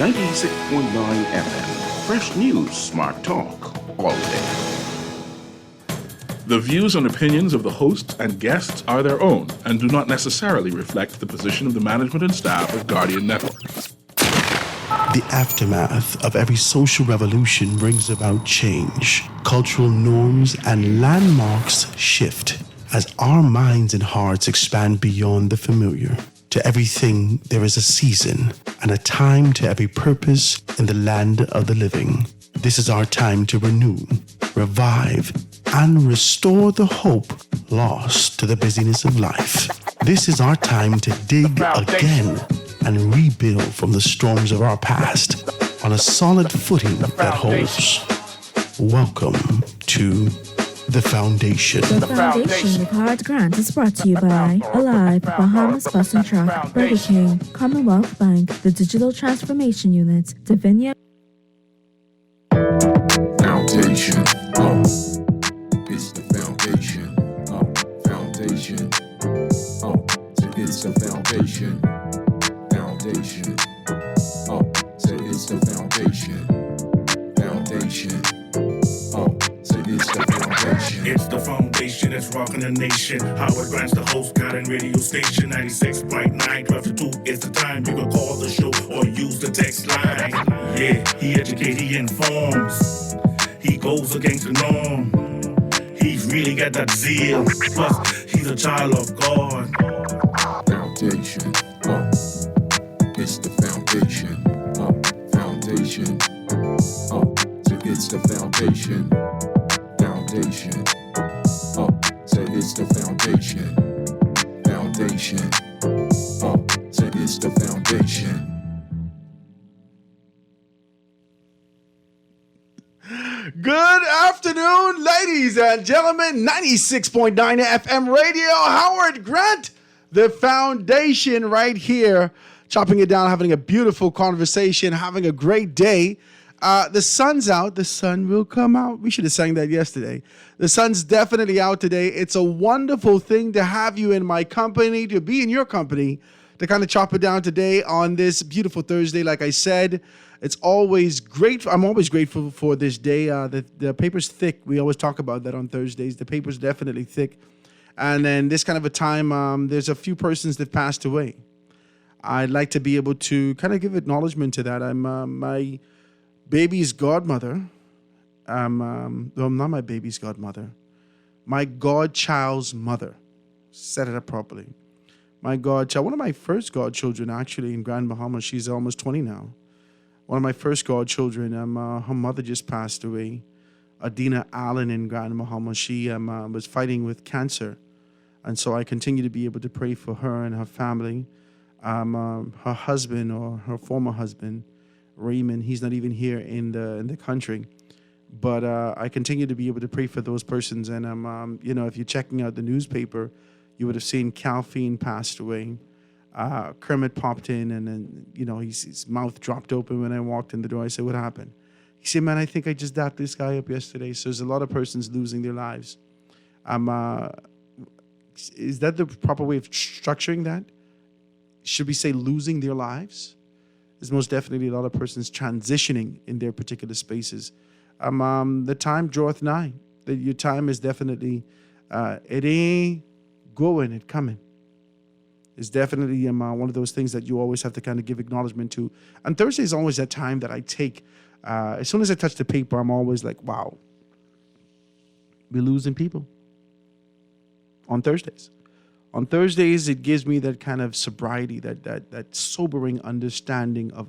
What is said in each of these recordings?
96.9 FM. Fresh news, smart talk, all day. The views and opinions of the hosts and guests are their own and do not necessarily reflect the position of the management and staff of Guardian Network. The aftermath of every social revolution brings about change. Cultural norms and landmarks shift as our minds and hearts expand beyond the familiar. To everything, there is a season and a time to every purpose in the land of the living. This is our time to renew, revive, and restore the hope lost to the busyness of life. This is our time to dig again and rebuild from the storms of our past on a solid footing that holds. Welcome to The Foundation. The Foundation with Howard Grant is brought to you by Alive, Bahamas Bus and Truck, Burger King, Commonwealth Bank, the Digital Transformation Unit, Divinia. Foundation, it's the foundation, foundation, so it's the foundation, foundation, so it's the foundation, foundation, so it's the foundation. It's the foundation that's rocking the nation. Howard Grant's the host, Guardian radio station, 96.9, 12 to 2 is the time. You can call the show or use the text line. Yeah, he educates, he informs. He goes against the norm. He's really got that zeal. Plus, he's a child of God. Foundation, it's the foundation, foundation, so it's the foundation, foundation, so it's the foundation, foundation, so it's the foundation. Good afternoon, ladies and gentlemen. 96.9 FM radio. Howard Grant, the foundation right here. Chopping it down, having a beautiful conversation, having a great day. The sun's out. The sun will come out. We should have sang that yesterday. The sun's definitely out today. It's a wonderful thing to have you in my company, to be in your company, to kind of chop it down today on this beautiful Thursday. Like I said, it's always great. I'm always grateful for this day. The paper's thick. We always talk about that on Thursdays. The paper's definitely thick. And then this kind of a time, there's a few persons that passed away. I'd like to be able to kind of give acknowledgement to that. I'm my baby's godmother. Well, not my baby's godmother. My godchild's mother. Set it up properly. My godchild, one of my first godchildren actually in Grand Bahama. She's almost 20 now. One of my first godchildren, her mother just passed away. Adina Allen in Grand Bahama. She was fighting with cancer. And so I continue to be able to pray for her and her family. Her husband, or her former husband, Raymond, he's not even here in the country. But I continue to be able to pray for those persons. And, if you're checking out the newspaper, you would have seen Calfine passed away. Kermit popped in, and then, his mouth dropped open when I walked in the door. I said, "What happened?" He said, "Man, I think I just dapped this guy up yesterday." So there's a lot of persons losing their lives. Is that the proper way of structuring that? Should we say losing their lives? There's most definitely a lot of persons transitioning in their particular spaces. The time draweth nigh. Your time is definitely, it ain't going, it coming. It's definitely one of those things that you always have to kind of give acknowledgement to. And Thursday is always that time that I take. As soon as I touch the paper, I'm always like, wow, we're losing people on Thursdays. On Thursdays, it gives me that kind of sobriety, that sobering understanding of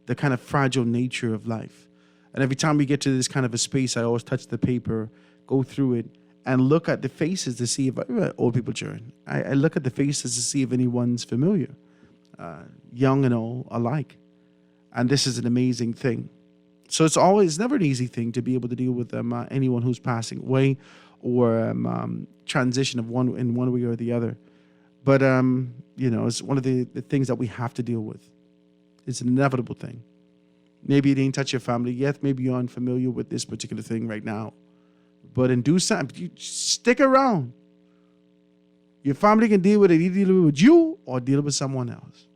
the kind of fragile nature of life. And every time we get to this kind of a space, I always touch the paper, go through it, and look at the faces to see if old people children. I look at the faces to see if anyone's familiar, young and old alike. And this is an amazing thing. So it's never an easy thing to be able to deal with anyone who's passing away or transition of in one way or the other. But it's one of the things that we have to deal with. It's an inevitable thing. Maybe it didn't touch your family yet. Maybe you're unfamiliar with this particular thing right now. But in due time, you stick around. Your family can deal with it, either deal with you or deal with someone else.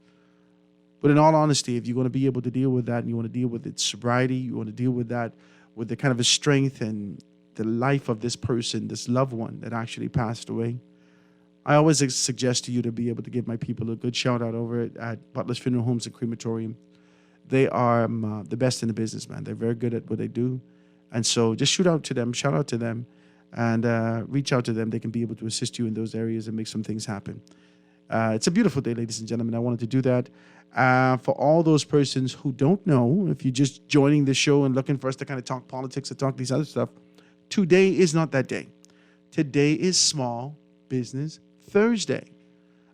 But in all honesty, if you're going to be able to deal with that and you want to deal with its sobriety, you want to deal with that with the kind of a strength and the life of this person, this loved one that actually passed away, I always suggest to you to be able to give my people a good shout out over at Butler's Funeral Homes and Crematorium. They are the best in the business, man. They're very good at what they do. And so just shout out to them, and reach out to them. They can be able to assist you in those areas and make some things happen. It's a beautiful day, ladies and gentlemen. I wanted to do that. For all those persons who don't know, if you're just joining the show and looking for us to kind of talk politics or talk these other stuff, today is not that day. Today is Small Business Thursday.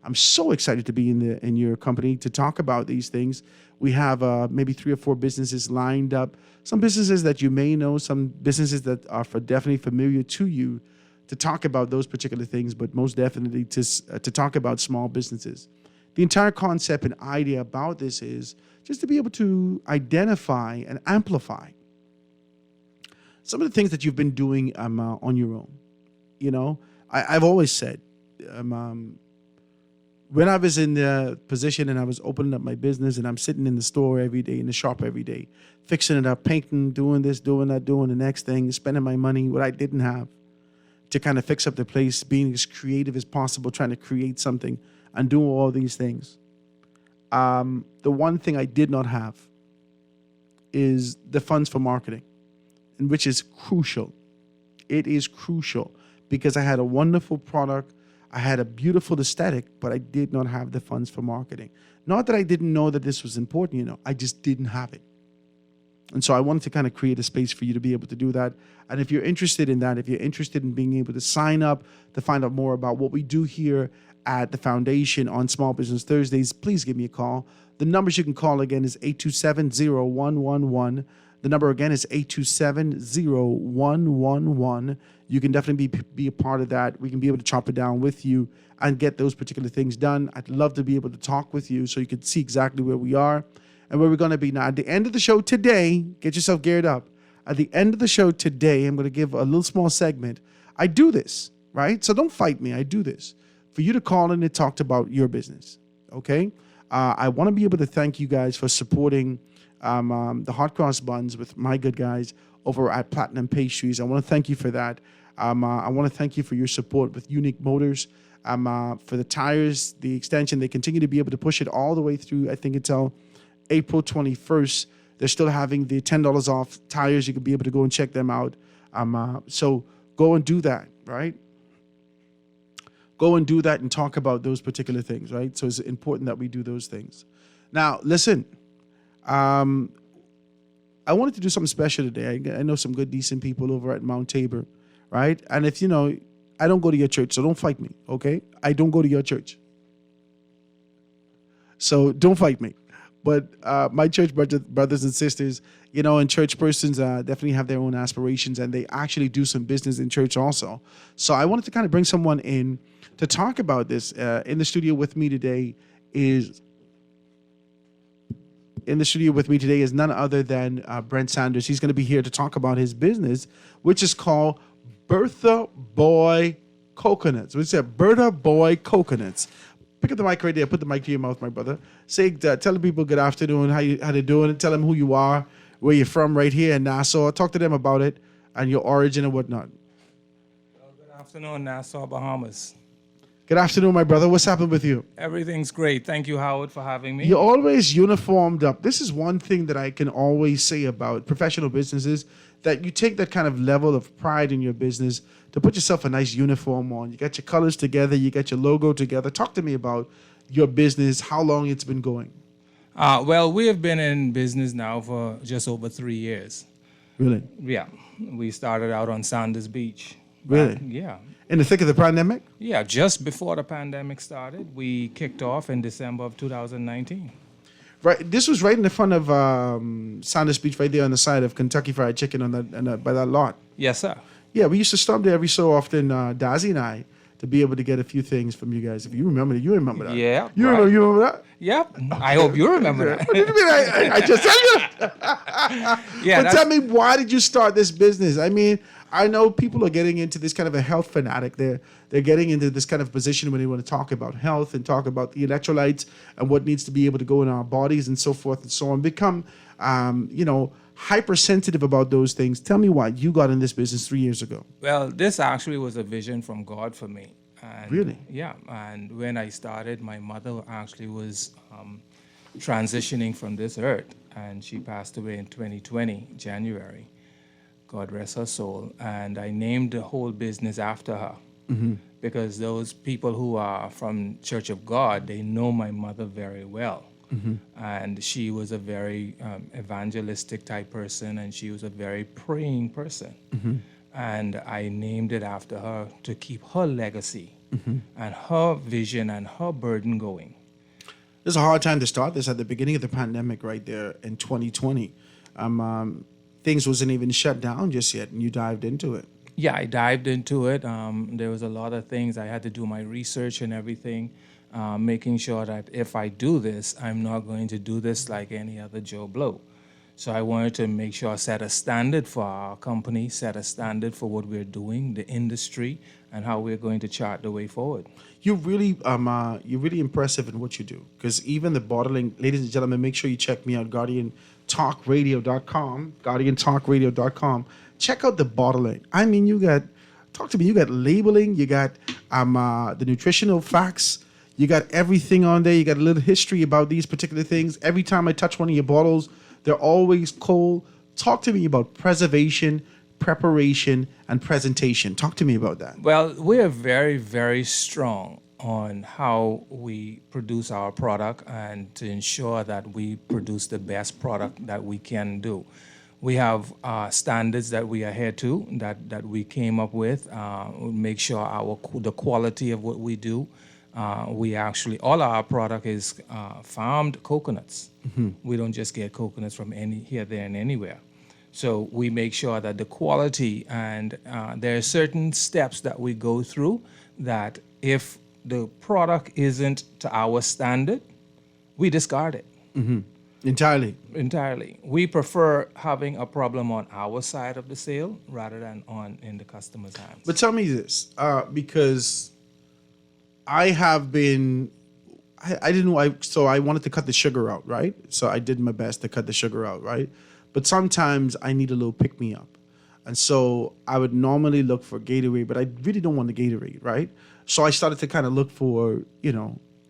I'm so excited to be in your company to talk about these things. We have maybe 3 or 4 businesses lined up. Some businesses that you may know, some businesses that are definitely familiar to you, to talk about those particular things, but most definitely to talk about small businesses. The entire concept and idea about this is just to be able to identify and amplify some of the things that you've been doing on your own. You know, I've always said, when I was in the position and I was opening up my business and I'm sitting in the store every day, in the shop every day, fixing it up, painting, doing this, doing that, doing the next thing, spending my money, what I didn't have, to kind of fix up the place, being as creative as possible, trying to create something and doing all these things. The one thing I did not have is the funds for marketing, and which is crucial. It is crucial because I had a wonderful product. I had a beautiful aesthetic, but I did not have the funds for marketing. Not that I didn't know that this was important, I just didn't have it. And so I wanted to kind of create a space for you to be able to do that. And if you're interested in that, if you're interested in being able to sign up to find out more about what we do here at the Foundation on Small Business Thursdays, please give me a call. The numbers you can call again is 827-0111. The number again is 827-0111. You can definitely be a part of that. We can be able to chop it down with you and get those particular things done. I'd love to be able to talk with you so you can see exactly where we are and where we're going to be. Now, at the end of the show today, get yourself geared up. At the end of the show today, I'm going to give a little small segment. I do this, right? So don't fight me. I do this for you to call in and talk about your business, okay? I want to be able to thank you guys for supporting the hot cross buns with my good guys over at Platinum Pastries. I want to thank you for that. I want to thank you for your support with Unique Motors. For the tires, the extension, they continue to be able to push it all the way through, I think, until April 21st. They're still having the $10 off tires. You can be able to go and check them out. So go and do that, right? Go and do that and talk about those particular things, right? So it's important that we do those things. Now, listen, I wanted to do something special today. I know some good, decent people over at Mount Tabor, right? And if, I don't go to your church, so don't fight me, okay? I don't go to your church. So don't fight me. But my church brothers and sisters, and church persons definitely have their own aspirations, and they actually do some business in church also. So I wanted to kind of bring someone in to talk about this. In the studio with me today is none other than Brent Sanders. He's going to be here to talk about his business, which is called Bertha Boy Coconuts. We said Bertha Boy Coconuts. Pick up the mic right there. Put the mic to your mouth, my brother. Say, tell the people good afternoon, how they're doing. Tell them who you are, where you're from, right here in Nassau. Talk to them about it and your origin and whatnot. Well, good afternoon, Nassau, Bahamas. Good afternoon, my brother. What's happened with you? Everything's great. Thank you, Howard, for having me. You're always uniformed up. This is one thing that I can always say about professional businesses, that you take that kind of level of pride in your business to put yourself a nice uniform on. You got your colors together. You got your logo together. Talk to me about your business, how long it's been going. Well, we have been in business now for just over 3 years. Really? Yeah. We started out on Sanders Beach. Really? Yeah. In the thick of the pandemic? Yeah, just before the pandemic started. We kicked off in December of 2019. Right. This was right in the front of Sanders Beach, right there on the side of Kentucky Fried Chicken by that lot. Yes, sir. Yeah, we used to stop there every so often, Dazzy and I, to be able to get a few things from you guys. If you remember that, you remember that. Yeah. You right. remember that? Yep. I hope you remember that. What do you mean? I just tell you. Yeah. But tell me, why did you start this business? I mean, I know people are getting into this kind of a health fanatic. They're getting into this kind of position when they want to talk about health and talk about the electrolytes and what needs to be able to go in our bodies and so forth and so on. Become, hypersensitive about those things. Tell me why you got in this business 3 years ago. Well, this actually was a vision from God for me. And, Really? Yeah. And when I started, my mother actually was transitioning from this earth, and she passed away in 2020, January. God rest her soul. And I named the whole business after her. Because those people who are from Church of God, they know my mother very well. And she was a very evangelistic type person, and she was a very praying person. And I named it after her to keep her legacy and her vision and her burden going. It's a hard time to start this at the beginning of the pandemic right there in 2020. Things wasn't even shut down just yet, and you dived into it. Yeah, I dived into it. There was a lot of things. I had to do my research and everything, making sure that if I do this, I'm not going to do this like any other Joe Blow. So I wanted to make sure I set a standard for our company, set a standard for what we're doing, the industry, and how we're going to chart the way forward. You're really impressive in what you do. Because even the bottling, ladies and gentlemen, make sure you check me out, GuardianTalkRadio.com, GuardianTalkRadio.com. Check out the bottling. I mean, you got labeling, you got the nutritional facts, you got everything on there. You got a little history about these particular things. Every time I touch one of your bottles, they're always cold. Talk to me about preservation, preparation, and presentation. Talk to me about that. Well, we're very, very strong on how we produce our product and to ensure that we produce the best product that we can do. We have standards that we adhere to, that we came up with. Make sure the quality of what we do. All our product is farmed coconuts. We don't just get coconuts from here, there, and anywhere. So we make sure that the quality, and there are certain steps that we go through that if the product isn't to our standard, we discard it. Entirely. We prefer having a problem on our side of the sale rather than in the customer's hands. But tell me this, because I have been, I didn't know, so I wanted to cut the sugar out, right? So I did my best to cut the sugar out, right? But sometimes I need a little pick-me-up. And so I would normally look for Gatorade, but I really don't want the Gatorade, right? So I started to kind of look for,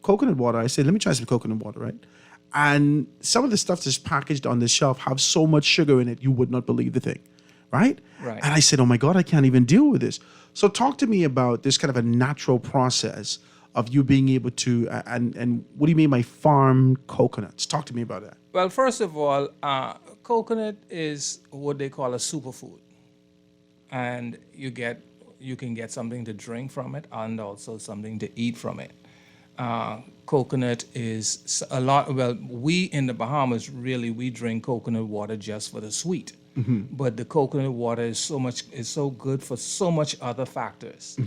coconut water. I said, let me try some coconut water, right? And some of the stuff that's packaged on the shelf have so much sugar in it, you would not believe the thing, right? Right. And I said, oh my God, I can't even deal with this. So talk to me about this kind of a natural process of you being able to, and what do you mean by farm coconuts? Talk to me about that. Well, first of all, coconut is what they call a superfood. And you can get something to drink from it and also something to eat from it. Coconut is a lot, we in the Bahamas, we drink coconut water just for the sweet. But the coconut water is so good for so much other factors.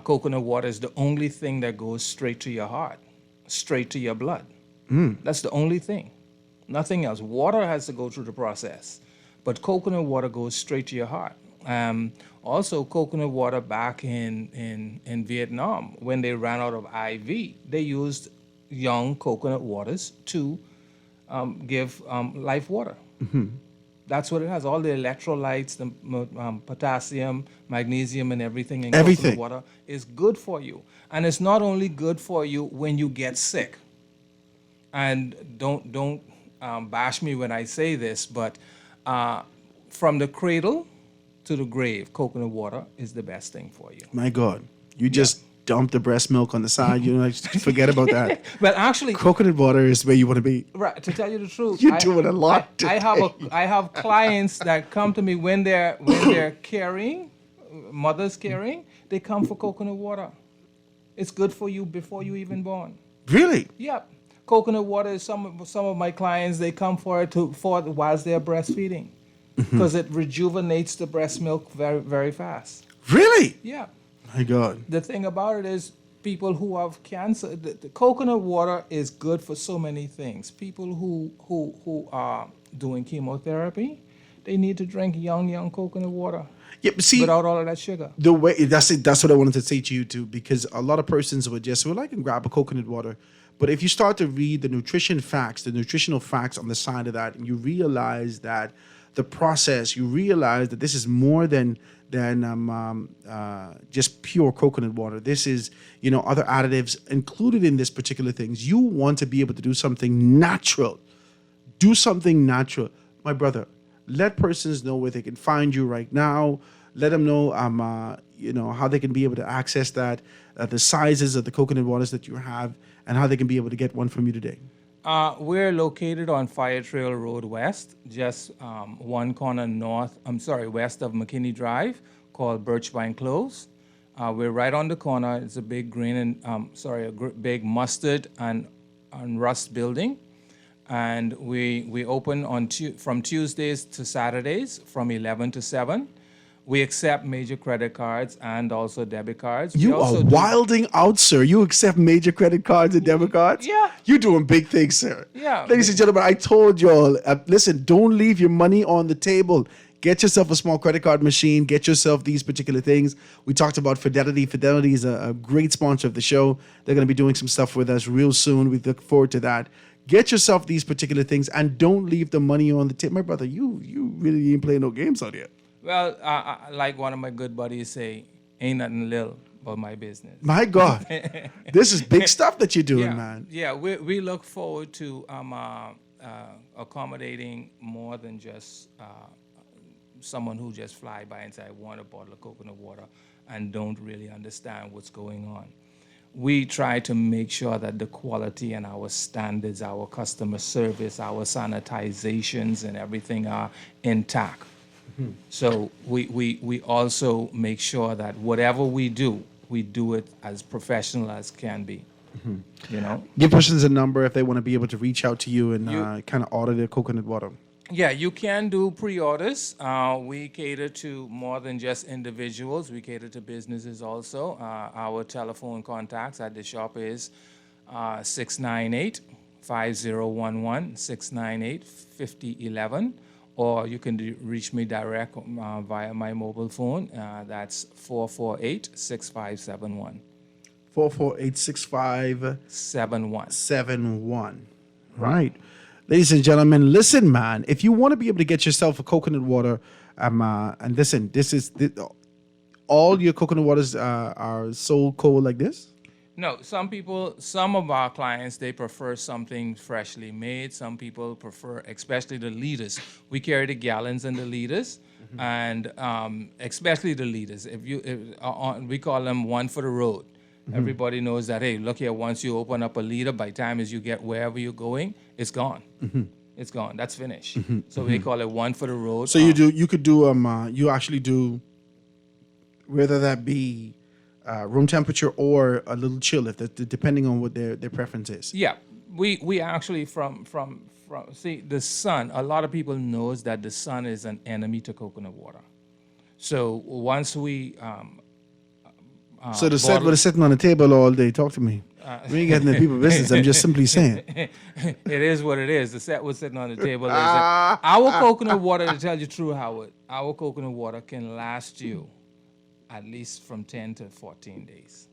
Coconut water is the only thing that goes straight to your heart, straight to your blood. That's the only thing. Nothing else. Water has to go through the process, but coconut water goes straight to your heart. Also, coconut water back in Vietnam, when they ran out of IV, they used young coconut waters to give life water. That's what it has. All the electrolytes, the potassium, magnesium, and everything in coconut water is good for you. And it's not only good for you when you get sick. And don't bash me when I say this, but from the cradle to the grave, coconut water is the best thing for you. My God, you just dump the breast milk on the side. Forget about that. Well, actually, coconut water is where you want to be. Right. To tell you the truth, you're doing a lot. I have clients that come to me when they're carrying, mothers carrying. They come for coconut water. It's good for you before you even born. Really? Yep. Coconut water is some of my clients. They come for it whilst they're breastfeeding, because it rejuvenates the breast milk very, very fast. Really? Yeah. My God. The thing about it is, people who have cancer, the coconut water is good for so many things. People who are doing chemotherapy, They need to drink young coconut water Yeah, but see, without all of that sugar. the way that's it. That's what I wanted to say to you too, because a lot of persons would just, well, I can grab a coconut water, but if you start to read the nutritional facts on the side of that, and you realize that the process, you realize that this is more than just pure coconut water. This is, other additives included in this particular things. You want to be able to do something natural. Do something natural, my brother. Let persons know where they can find you right now. Let them know, how they can be able to access that, the sizes of the coconut waters that you have, and how they can be able to get one from you today. We're located on Fire Trail Road West, just one corner west of McKinney Drive, called Birchvine Close. We're right on the corner. It's a big big mustard and rust building. And we open from Tuesdays to Saturdays from 11 to 7. We accept major credit cards and also debit cards. You are wilding out, sir. You accept major credit cards and debit cards? Yeah. You're doing big things, sir. Yeah. Ladies and gentlemen, I told y'all, listen, don't leave your money on the table. Get yourself a small credit card machine. Get yourself these particular things. We talked about Fidelity. Fidelity is a great sponsor of the show. They're going to be doing some stuff with us real soon. We look forward to that. Get yourself these particular things and don't leave the money on the table. My brother, you really ain't playing no games out here. Well, like one of my good buddies say, ain't nothing little but my business. My God, this is big stuff that you're doing, man. Yeah, we look forward to accommodating more than just someone who just fly by and say, I want a bottle of coconut water and don't really understand what's going on. We try to make sure that the quality and our standards, our customer service, our sanitizations and everything are intact. Mm-hmm. So we also make sure that whatever we do it as professional as can be. Mm-hmm. Give persons a number if they want to be able to reach out to you and kind of order their coconut water. Yeah, you can do pre-orders. We cater to more than just individuals. We cater to businesses also. Our telephone contacts at the shop is 698-5011, 698-5011, or you can reach me direct via my mobile phone. That's 448-6571. 448-6571. Right. Ladies and gentlemen, listen, man. If you want to be able to get yourself a coconut water, and listen, all your coconut waters are so cold like this? No, some of our clients, they prefer something freshly made. Some people prefer, especially the liters. We carry the gallons and the liters, mm-hmm. and especially the liters. We call them one for the road. Mm-hmm. Everybody knows that, hey, look here, once you open up a liter, by the time as you get wherever you're going, it's gone. Mm-hmm. It's gone. That's finished. Mm-hmm. So they call it one for the road. So you actually do, whether that be room temperature or a little chill, depending on what their preference is. Yeah. We actually from see, the sun, a lot of people knows that the sun is an enemy to coconut water. So once we so the set was sitting on the table all day. Talk to me. We ain't getting the people business. I'm just simply saying. It is what it is. The set was sitting on the table. Our coconut water, to tell you true, Howard, our coconut water can last you at least from 10 to 14 days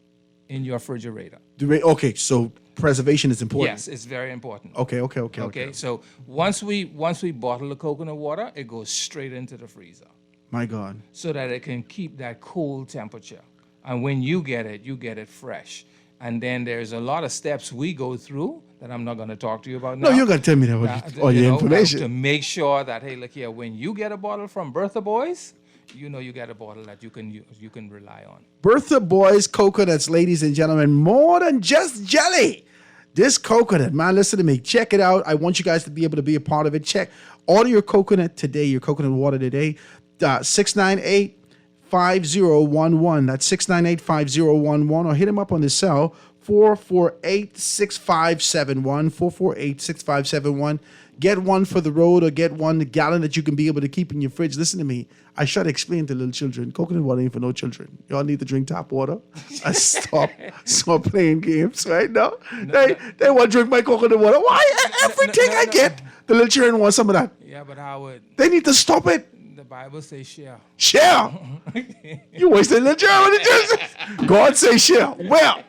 in your refrigerator. Okay, so preservation is important. Yes, it's very important. Okay. So once we bottle the coconut water, it goes straight into the freezer. My God. So that it can keep that cold temperature. And when you get it fresh. And then there's a lot of steps we go through that I'm not going to talk to you about now. No, you're going to tell me that with all your information. To make sure that, hey, look here, when you get a bottle from Bertha Boys, you get a bottle that you can use, you can rely on. Bertha Boys coconuts, ladies and gentlemen, more than just jelly. This coconut, man, listen to me. Check it out. I want you guys to be able to be a part of it. Order your coconut today, your coconut water today. 698-5011. That's 698-5011. Or hit him up on the cell, 448-6571. 448-6571. Get one for the road or get one gallon that you can be able to keep in your fridge. Listen to me. I try to explain to little children, coconut water ain't for no children. Y'all need to drink tap water. I stop playing games right now. They want to drink my coconut water. Why? Everything I get, The little children want some of that. Yeah, but Howard, They need to stop it. the Bible says share. Share. You wasted little children. God say share. Well.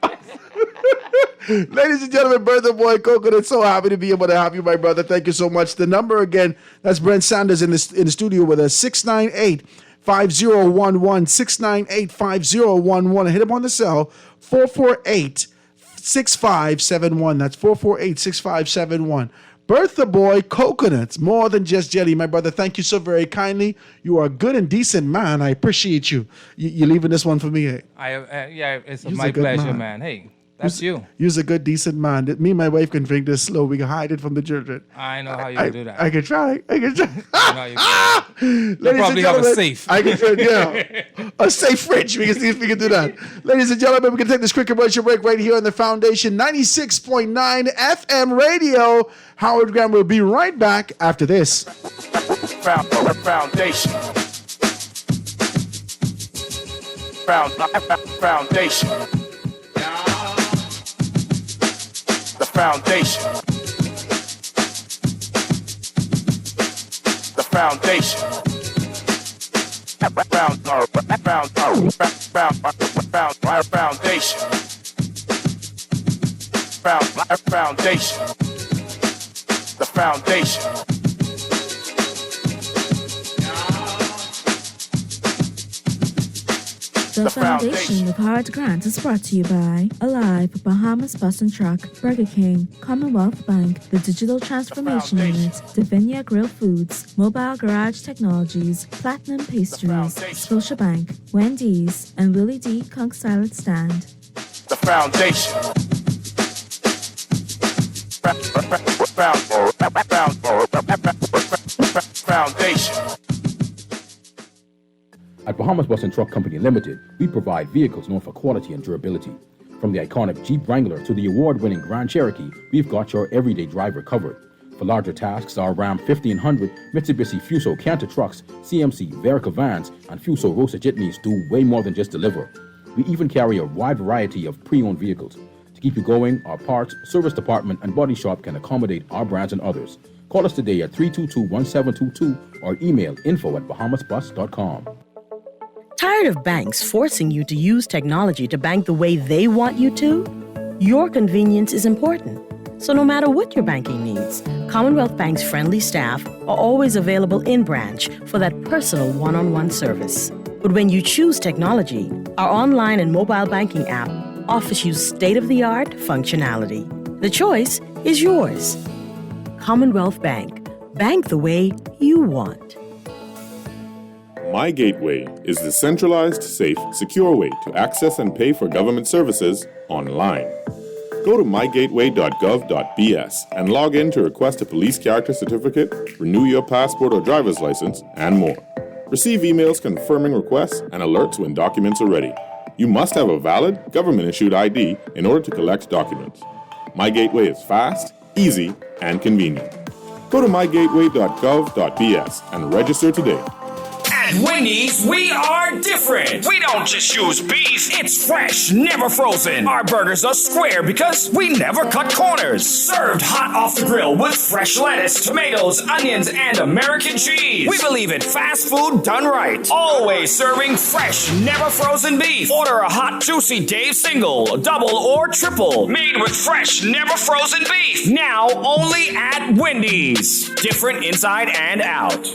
Ladies and gentlemen, Bertha Boy Coconut, so happy to be able to have you, my brother. Thank you so much. The number again, that's Brent Sanders in the studio with us, 698-5011, 698-5011. Hit him on the cell, 448-6571. That's 448-6571. Bertha Boy Coconuts, more than just jelly. My brother, thank you so very kindly. You are a good and decent man. I appreciate you. You're leaving this one for me, eh? It's You's my a good pleasure, man. man. Hey, that's you. You're a good, decent man. Me and my wife can drink this slow. We can hide it from the children. I know how you can do that. I can try. I know you can. Ladies probably and have a gentlemen, safe. I can, a safe fridge. We can see if we can do that. Ladies and gentlemen, we can take this quick commercial break right here on the Foundation 96.9 FM radio. Howard Graham will be right back after this. Foundation. Foundation. The foundation. The foundation. Foundation. The foundation. The Foundation with Howard Grant is brought to you by Alive, Bahamas Bus and Truck, Burger King, Commonwealth Bank, the Digital Transformation Unit, Divinia Grill Foods, Mobile Garage Technologies, Platinum Pastries, Scotiabank, Wendy's, and Willie D. Kunk Salad Stand. The foundation. Foundation. At Bahamas Bus and Truck Company Limited, we provide vehicles known for quality and durability. From the iconic Jeep Wrangler to the award-winning Grand Cherokee, we've got your everyday driver covered. For larger tasks, our Ram 1500, Mitsubishi Fuso Canter trucks, CMC Verica vans, and Fuso Rosa jitneys do way more than just deliver. We even carry a wide variety of pre-owned vehicles. To keep you going, our parts, service department, and body shop can accommodate our brands and others. Call us today at 322-1722 or email info@bahamasbus.com. Tired of banks forcing you to use technology to bank the way they want you to? Your convenience is important. So no matter what your banking needs, Commonwealth Bank's friendly staff are always available in branch for that personal one-on-one service. But when you choose technology, our online and mobile banking app offers you state-of-the-art functionality. The choice is yours. Commonwealth Bank. Bank the way you want. My Gateway is the centralized, safe, secure way to access and pay for government services online. Go to mygateway.gov.bs and log in to request a police character certificate, renew your passport or driver's license, and more. Receive emails confirming requests and alerts when documents are ready. You must have a valid, government-issued ID in order to collect documents. My Gateway is fast, easy, and convenient. Go to mygateway.gov.bs and register today. At Wendy's, we are different. We don't just use beef. It's fresh, never frozen. Our burgers are square because we never cut corners. Served hot off the grill with fresh lettuce, tomatoes, onions, and American cheese. We believe in fast food done right. Always serving fresh, never frozen beef. Order a hot, juicy Dave single, double, or triple. Made with fresh, never frozen beef. Now only at Wendy's. Different inside and out.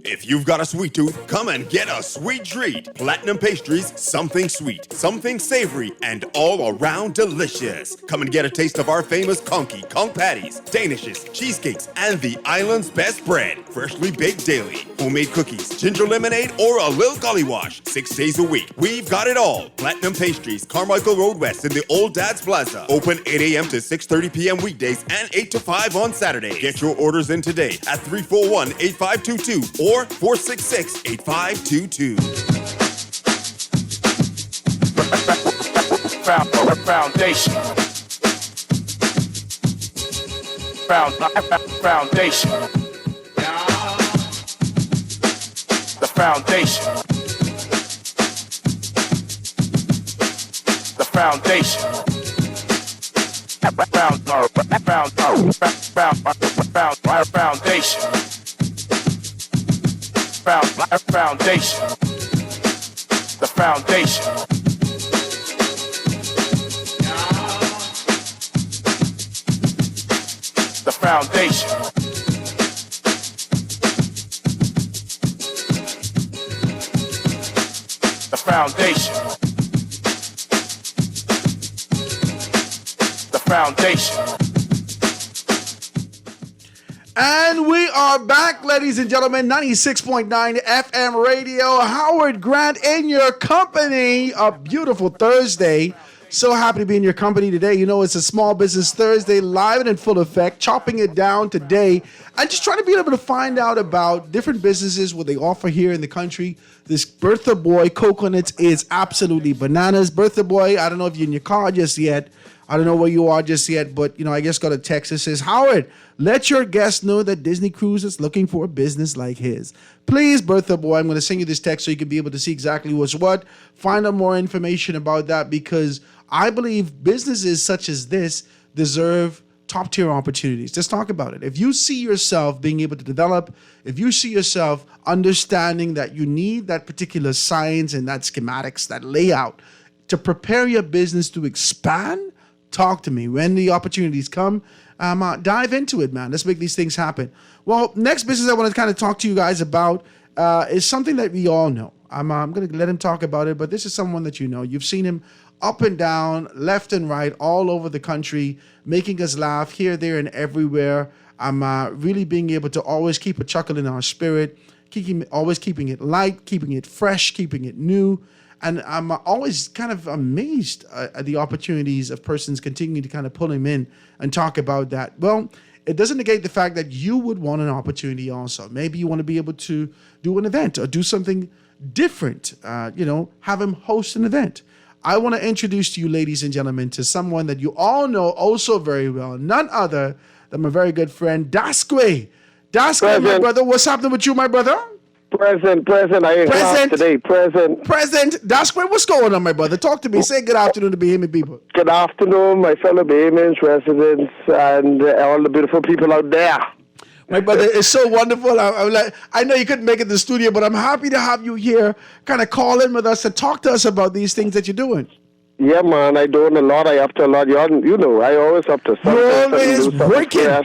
If you've got a sweet tooth, come and get a sweet treat. Platinum Pastries, something sweet, something savory, and all around delicious. Come and get a taste of our famous conky, conch patties, danishes, cheesecakes, and the island's best bread. Freshly baked daily, homemade cookies, ginger lemonade, or a little gully wash. 6 days a week. We've got it all. Platinum Pastries, Carmichael Road West in the Old Dad's Plaza. Open 8 a.m. to 6:30 p.m. weekdays and 8 to 5 on Saturdays. Get your orders in today at 341-8522 or 466-8522. Foundation. Foundation. The foundation. The foundation. Foundation. Foundation. The foundation. The foundation. The foundation. The foundation. And we are back, ladies and gentlemen. 96.9 FM radio. Howard Grant in your company. A beautiful Thursday. So happy to be in your company today. You know, it's a Small Business Thursday, live and in full effect, chopping it down today. I'm just trying to be able to find out about different businesses, what they offer here in the country. This Bertha Boy Coconuts is absolutely bananas. Bertha Boy, I don't know if you're in your car just yet. I don't know where you are just yet, but, you know, I just got a text that says, Howard, let your guests know that Disney Cruise is looking for a business like his. Please, Bertha Boy, I'm going to send you this text so you can be able to see exactly what's what. Find out more information about that, because I believe businesses such as this deserve top-tier opportunities. Let's talk about it. If you see yourself being able to develop, if you see yourself understanding that you need that particular science and that schematics, that layout to prepare your business to expand, talk to me. When the opportunities come, dive into it, man. Let's make these things happen. Well, next business I want to kind of talk to you guys about is something that we all know. I'm going to let him talk about it, but this is someone that you know. You've seen him up and down, left and right, all over the country, making us laugh here, there, and everywhere. I'm really being able to always keep a chuckle in our spirit, always keeping it light, keeping it fresh, keeping it new. And I'm always kind of amazed at the opportunities of persons continuing to kind of pull him in and talk about that. Well, it doesn't negate the fact that you would want an opportunity also. Maybe you want to be able to do an event or do something different, have him host an event. I want to introduce to you, ladies and gentlemen, to someone that you all know also very well, none other than my very good friend, Dasque. Dasque, my brother, what's happening with you, my brother? Present. I ain't class today. Present. Dasque, what's going on, my brother? Talk to me. Say good afternoon to Bahamian people. Good afternoon, my fellow Bahamians, residents, and all the beautiful people out there. My brother, it's so wonderful. I know you couldn't make it to the studio, but I'm happy to have you here, kind of call in with us and talk to us about these things that you're doing. Yeah, man, I doing a lot. I up to a lot. You know, I always up to something. You're always working.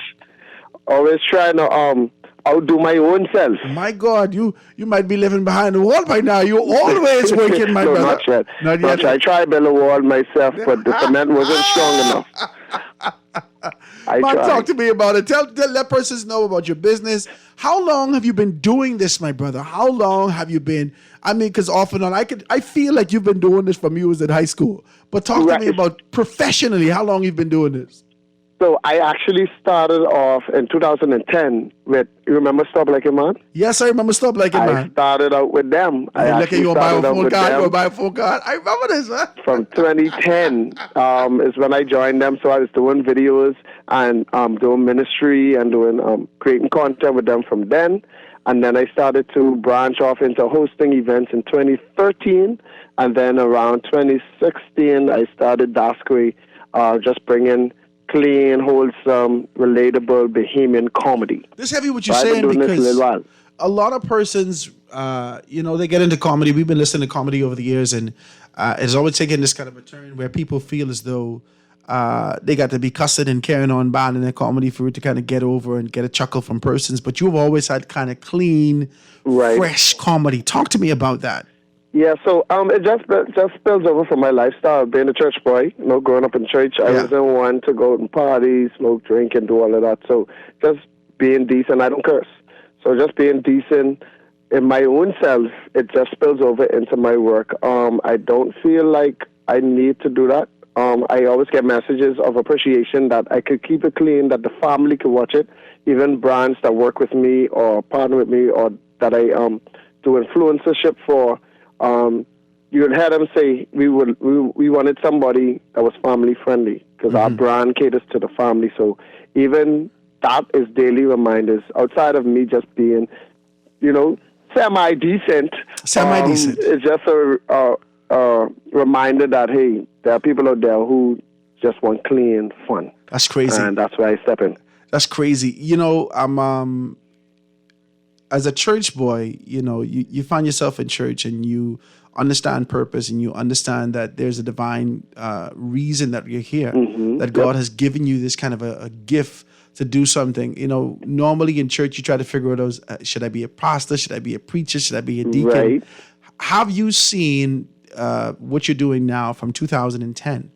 Always trying to outdo my own self. My God, you might be living behind the wall by now. You're always working, my brother. Not yet. Not yet. I tried to build a wall myself, but the cement wasn't strong enough. Talk to me about it. Let persons know about your business. How long have you been doing this, my brother? How long have you been? I mean, because off and on, I feel like you've been doing this from you was in high school. But talk to me about professionally, how long you've been doing this. So I actually started off in 2010 with, you remember Stop Like a Man? Yes, I remember Stop Like a Man. I started out with them. Look at you buy a phone card. I remember this, huh? From 2010 is when I joined them. So I was doing videos and doing ministry and doing creating content with them from then. And then I started to branch off into hosting events in 2013. And then around 2016, I started Dasque, just bringing clean, wholesome, relatable Bahamian comedy. This heavy what you're saying, because a lot of persons, they get into comedy. We've been listening to comedy over the years, and it's always taken this kind of a turn where people feel as though they got to be cussing and carrying on bad in their comedy for it to kind of get over and get a chuckle from persons. But you've always had kind of clean, fresh comedy. Talk to me about that. Yeah, so it just spills over from my lifestyle, being a church boy, growing up in church. I wasn't one to go to parties, smoke, drink, and do all of that. So just being decent, I don't curse. So just being decent in my own self, it just spills over into my work. I don't feel like I need to do that. I always get messages of appreciation that I could keep it clean, that the family could watch it, even brands that work with me or partner with me or that I do influencership for. You would hear them say we wanted somebody that was family friendly because our brand caters to the family. So even that is daily reminders outside of me just being, semi-decent. It's just a reminder that, hey, there are people out there who just one clean fun. That's crazy. And that's where I step in. That's crazy. You know, I'm as a church boy, you know, you find yourself in church and you understand purpose and you understand that there's a divine reason that you're here, that God has given you this kind of a gift to do something. You know, normally in church, you try to figure out those, should I be a pastor? Should I be a preacher? Should I be a deacon? Right. Have you seen what you're doing now from 2010?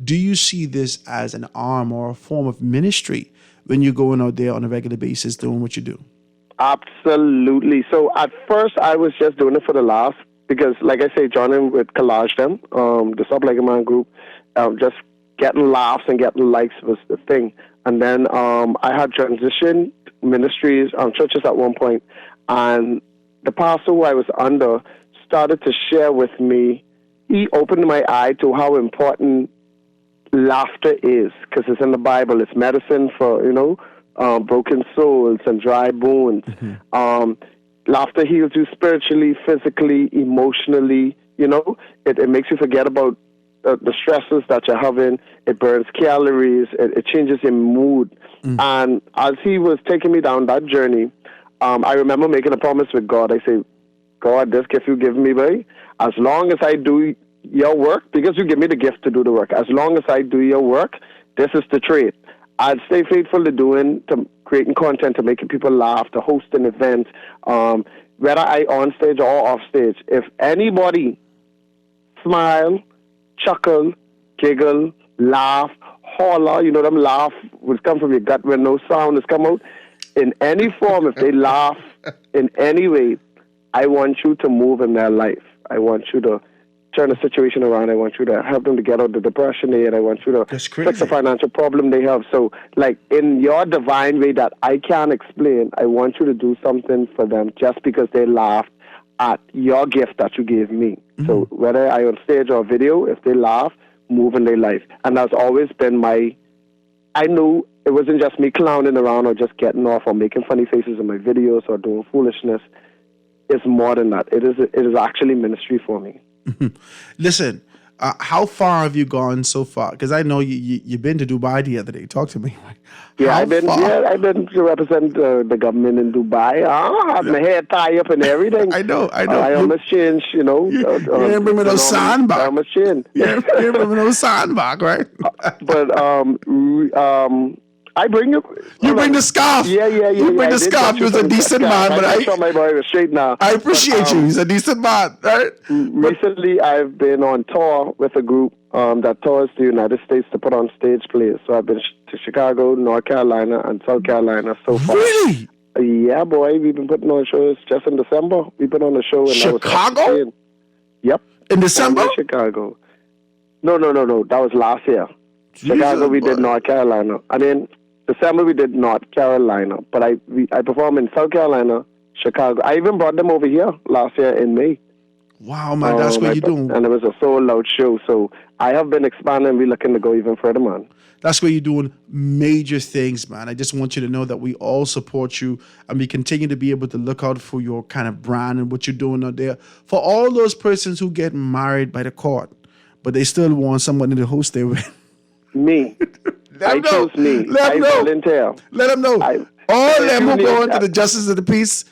Do you see this as an arm or a form of ministry when you're going out there on a regular basis doing what you do? Absolutely. So at first, I was just doing it for the laughs because, like I say, joining with Collage them, the Stop Like a Man group, just getting laughs and getting likes was the thing. And then I had transitioned ministries, churches at one point, and the pastor who I was under started to share with me. He opened my eye to how important laughter is, because it's in the Bible. It's medicine for, broken souls and dry bones. Laughter heals you spiritually, physically, emotionally. It makes you forget about the stresses that you're having. It burns calories. It changes your mood. And as he was taking me down that journey, I remember making a promise with God. I say, God, this gift you give me, boy, as long as I do your work, because you give me the gift to do the work, as long as I do your work, this is the trade. I'll stay faithful to creating content, to making people laugh, to hosting events, whether I on stage or off stage. If anybody smile, chuckle, giggle, laugh, holler, them laugh would come from your gut when no sound has come out. In any form, if they laugh in any way, I want you to move in their life. I want you to turn the situation around. I want you to help them to get out of the depression they in. I want you to fix the financial problem they have. So, like, in your divine way that I can't explain, I want you to do something for them just because they laughed at your gift that you gave me. So whether I on stage or video, if they laugh, move in their life. And that's always been I knew it wasn't just me clowning around or just getting off or making funny faces in my videos or doing foolishness. It's more than that. It is actually ministry for me. Listen, how far have you gone so far? Because I know you've been to Dubai the other day. Talk to me. Yeah, I've been to represent the government in Dubai. I had my hair tied up and everything. I know. I almost changed, You didn't bring me no sandbag. I almost changed. You didn't bring me no sandbag, right? But I bring you. You bring the scarf. Yeah. You bring the scarf. You're a decent man, but I saw my boy was straight now. I appreciate you. He's a decent man, right? Recently, I've been on tour with a group that tours the United States to put on stage plays. So I've been to Chicago, North Carolina, and South Carolina so far. Really? Yeah, boy. We've been putting on shows just in December. We put on a show in Chicago. Yep. In December? Chicago. No. That was last year. Chicago, we did North Carolina. And then December, we did North Carolina. But I performed in South Carolina, Chicago. I even brought them over here last year in May. Wow, man, that's what you're doing. And it was a sold-out show. So I have been expanding. We're looking to go even further, man. That's where you're doing major things, man. I just want you to know that we all support you and we continue to be able to look out for your kind of brand and what you're doing out there. For all those persons who get married by the court, but they still want someone to host their wedding. Me. I chose me. Let them know. Volunteer. Let them know. All them who go into the justice of the peace.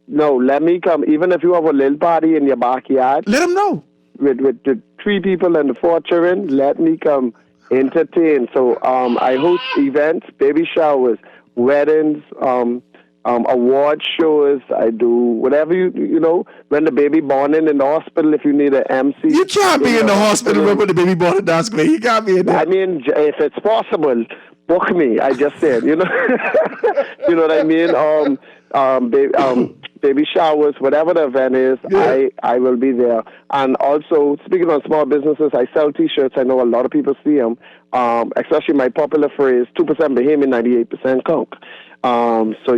No, let me come. Even if you have a little party in your backyard. Let them know. With the 3 people and the 4 children, let me come entertain. So I host events, baby showers, weddings, award shows. I do whatever you know. When the baby born in the hospital, if you need an MC. You can't be in the hospital when the baby born in the hospital. You can't be in there. I mean, if it's possible, book me. I just said, you know. You know what I mean? Baby showers, whatever the event is, I will be there. And also, speaking on small businesses, I sell T-shirts. I know a lot of people see them, especially my popular phrase, 2% Bahamian, 98% conk. So,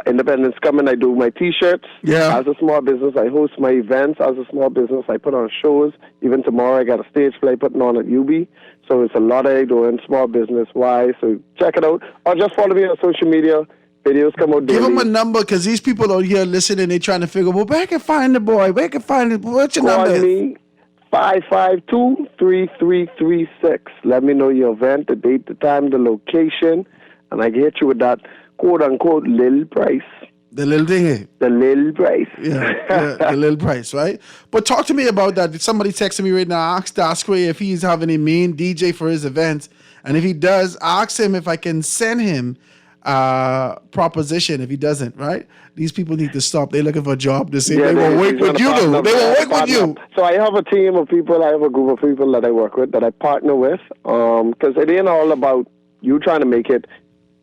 independence coming, I do my T-shirts. Yeah. As a small business, I host my events. As a small business, I put on shows. Even tomorrow, I got a stage play putting on at UB. So it's a lot I do in small business-wise. So check it out. Or just follow me on social media. Videos come out daily. Give them a number, because these people out here listening, they're trying to figure, well, where can I find the boy? Where can I find it? What's your number? Call me 552-3336. Let me know your event, the date, the time, the location, and I can hit you with that quote-unquote little price. The little thing. The little price. Yeah, the little price, right? But talk to me about that. Somebody texted me right now, ask Dasquay if he's having a main DJ for his events. And if he does, ask him if I can send him proposition if he doesn't, right? These people need to stop. They're looking for a job to say they will work with you. They will work with you. So I have a team of people, I have a group of people that I work with, that I partner with, because it ain't all about you trying to make it.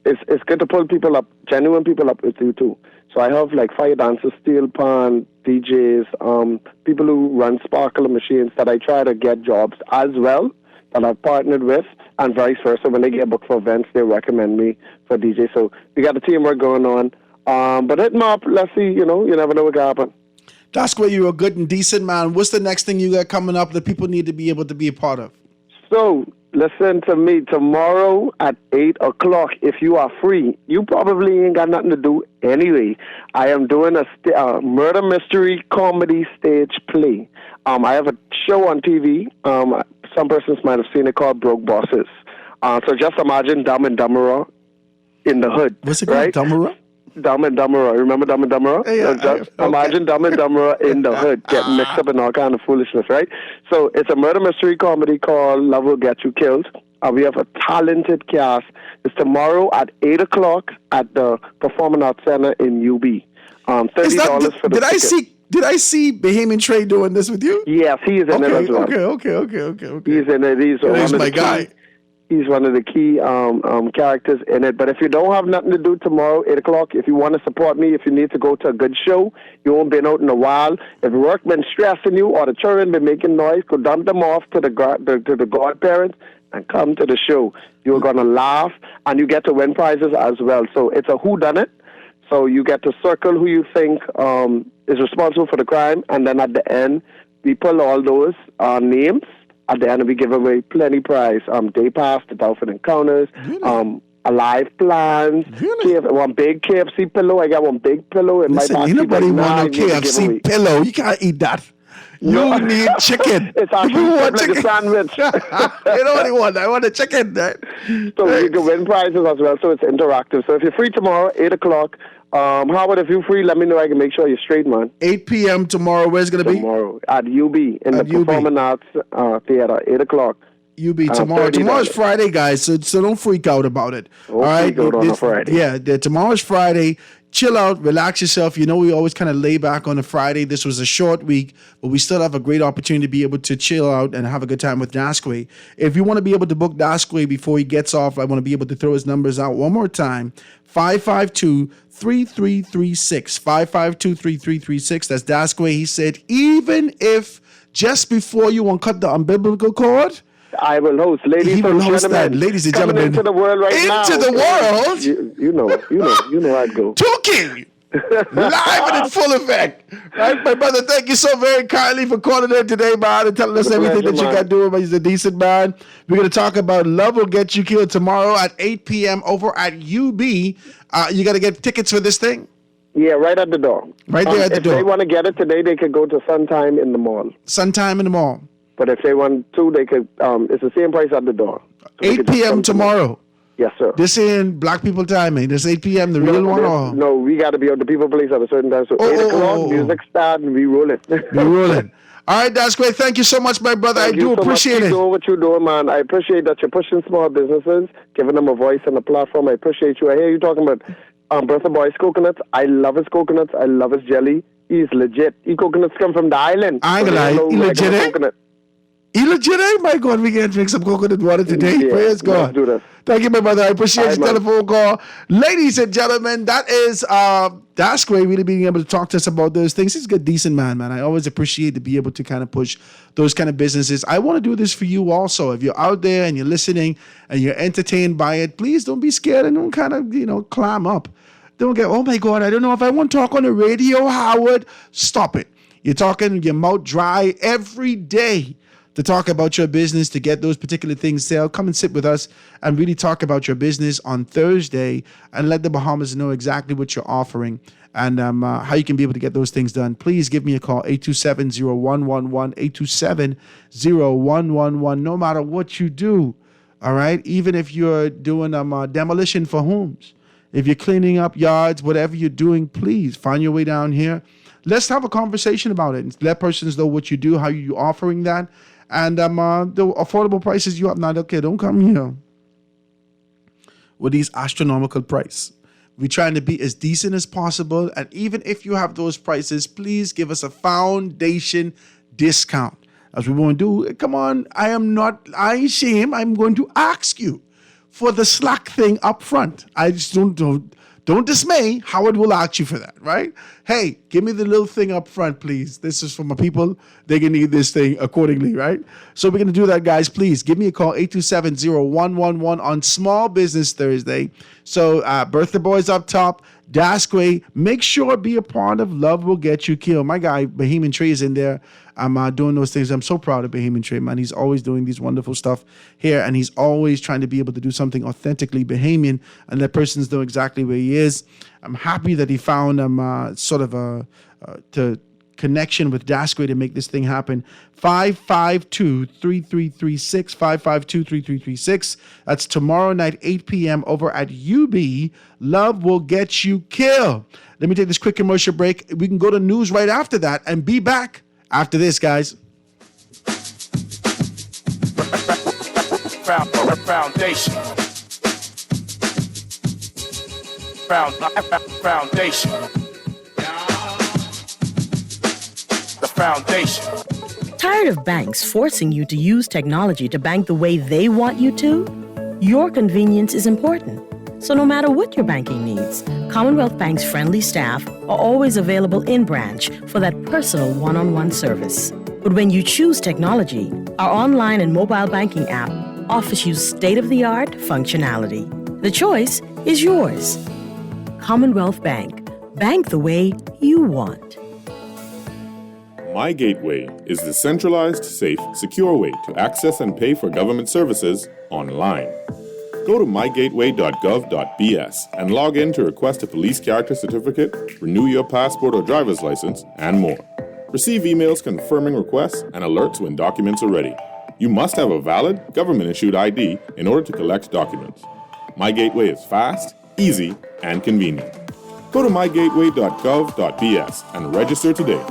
It's good to pull people up, genuine people up with you too. So I have like fire dancers, steel pan, DJs, people who run sparkler machines that I try to get jobs as well, that I've partnered with, and vice versa. When they get booked for events, they recommend me for DJ. So we got a teamwork going on. But hit them up. Let's see. You never know what can happen. That's where you're a good and decent man. What's the next thing you got coming up that people need to be able to be a part of? So listen to me. Tomorrow at 8 o'clock, if you are free, you probably ain't got nothing to do anyway. I am doing a murder mystery comedy stage play. I have a show on TV. Some persons might have seen it, called Broke Bosses. So just imagine Dumb and Dumberer in the hood. What's it called? Right? Dumberer? Dumb and Dumberer. Remember Dumb and Dumberer? Imagine Dumb and Dumberer in the hood, getting mixed up in all kind of foolishness, right? So it's a murder mystery comedy called Love Will Get You Killed. We have a talented cast. It's tomorrow at 8 o'clock at the Performing Arts Center in UB. $30 for the ticket. Did I see Bahamian Trey doing this with you? Yes, he is in it as well. Okay. He's in it. He's my guy. He's one of the key characters in it. But if you don't have nothing to do tomorrow, 8 o'clock, if you want to support me, if you need to go to a good show, you won't been out in a while, if work been stressing you or the children been making noise, go dump them off to the godparents and come to the show. You're going to laugh, and you get to win prizes as well. So it's a whodunit. So you get to circle who you think is responsible for the crime, and then at the end, we pull all those names. At the end, we give away plenty prize. Day pass to Dolphin Encounters, Alive Plans, one big KFC pillow. I got one big pillow in my basket. Nobody want a KFC pillow. You can't eat that. You need chicken. It's actually like a sandwich. You know what I want? I want a chicken. Right? So you can win prizes as well. So it's interactive. So if you're free tomorrow, 8 o'clock, how about if you're free, let me know. I can make sure you're straight, man. 8 p.m. tomorrow. Where's it going to be? Tomorrow at UB in the Performing Arts Theater, 8 o'clock. UB tomorrow. Tomorrow's Friday, guys, so don't freak out about it. All right? Freak out on a Friday. Yeah, tomorrow's Friday. Chill out, relax yourself. You know, we always kind of lay back on a Friday. This was a short week, but we still have a great opportunity to be able to chill out and have a good time with Dasquay. If you want to be able to book Dasquay before he gets off, I want to be able to throw his numbers out one more time. 552-3336. 552-3336. That's Dasquay. He said, even if just before you uncut the umbilical cord, I will host, ladies and gentlemen. Ladies and gentlemen, into the world right now. Into the world. You know how it goes. Talking live and in full effect. Right, my brother. Thank you so very kindly for calling in today, man, and telling us everything that you got doing. He's a decent man. We're going to talk about Love Will Get You Killed tomorrow at 8 p.m. over at UB. You got to get tickets for this thing. Yeah, right at the door. Right there at the door. If they want to get it today, they could go to Suntime in the mall. Suntime in the mall. But if they want to, they could. It's the same price at the door. So 8 p.m. tomorrow. Yes, sir. This ain't black people time, man. This 8 p.m. the real one? Or? No, we got to be at the people place at a certain time. So 8 o'clock, music start, and we roll it. We rolling. All right, that's great. Thank you so much, my brother. I do appreciate it. Keep doing what you're doing, man. I appreciate that you're pushing small businesses, giving them a voice and a platform. I appreciate you. I hear you talking about Brother Boy's coconuts. I love his coconuts. I love his jelly. He's legit. Coconuts come from the island. I ain't gonna lie. He legit. Coconut. You legit, my God, we can drink some coconut water today. Yeah, Praise God. Let's do this. Thank you, my brother. I appreciate your telephone call. Ladies and gentlemen, that is Dasquay really being able to talk to us about those things. He's a good, decent man. I always appreciate to be able to kind of push those kind of businesses. I want to do this for you also. If you're out there and you're listening and you're entertained by it, please don't be scared and don't kind of, climb up. Don't get, oh my God, I don't know if I want to talk on the radio, Howard. Stop it. You're talking your mouth dry every day. to talk about your business, to get those particular things sell, come and sit with us and really talk about your business on Thursday and let the Bahamas know exactly what you're offering and how you can be able to get those things done. Please give me a call, 827-0111, 827-0111, no matter what you do, all right? Even if you're doing demolition for homes, if you're cleaning up yards, whatever you're doing, please find your way down here. Let's have a conversation about it. Let persons know what you do, how you're offering that, and the affordable prices you have. Now, okay, don't come here with these astronomical prices. We're trying to be as decent as possible, and even if you have those prices, please give us a foundation discount. As we won't do, come on, I ain't shame. I'm going to ask you for the slack thing up front. I just don't dismay. Howard will ask you for that, right? Hey, give me the little thing up front, please. This is for my people. They can need this thing accordingly, right? So we're going to do that, guys. Please give me a call, 827-0111 on Small Business Thursday. So Birthday Boys up top, Dasquay. Make sure be a part of Love Will Get You Killed. My guy, Bahamian Trey, is in there. I'm doing those things. I'm so proud of Bahamian Trey, man. He's always doing these wonderful stuff here, and he's always trying to be able to do something authentically Bahamian and let persons know exactly where he is. I'm happy that he found sort of a connection with Dasquay to make this thing happen. 552-3336, 552-3336. That's tomorrow night, 8 p.m. over at UB. Love Will Get You Killed. Let me take this quick commercial break. We can go to news right after that and be back after this, guys. Foundation. Foundation. The foundation. Tired of banks forcing you to use technology to bank the way they want you to? Your convenience is important. So no matter what your banking needs, Commonwealth Bank's friendly staff are always available in branch for that personal one-on-one service. But when you choose technology, our online and mobile banking app offers you state-of-the-art functionality. The choice is yours. Commonwealth Bank. Bank the way you want. My Gateway is the centralized, safe, secure way to access and pay for government services online. Go to mygateway.gov.bs and log in to request a police character certificate, renew your passport or driver's license, and more. Receive emails confirming requests and alerts when documents are ready. You must have a valid, government-issued ID in order to collect documents. My Gateway is fast, easy, and convenient. Go to mygateway.gov.bs and register today.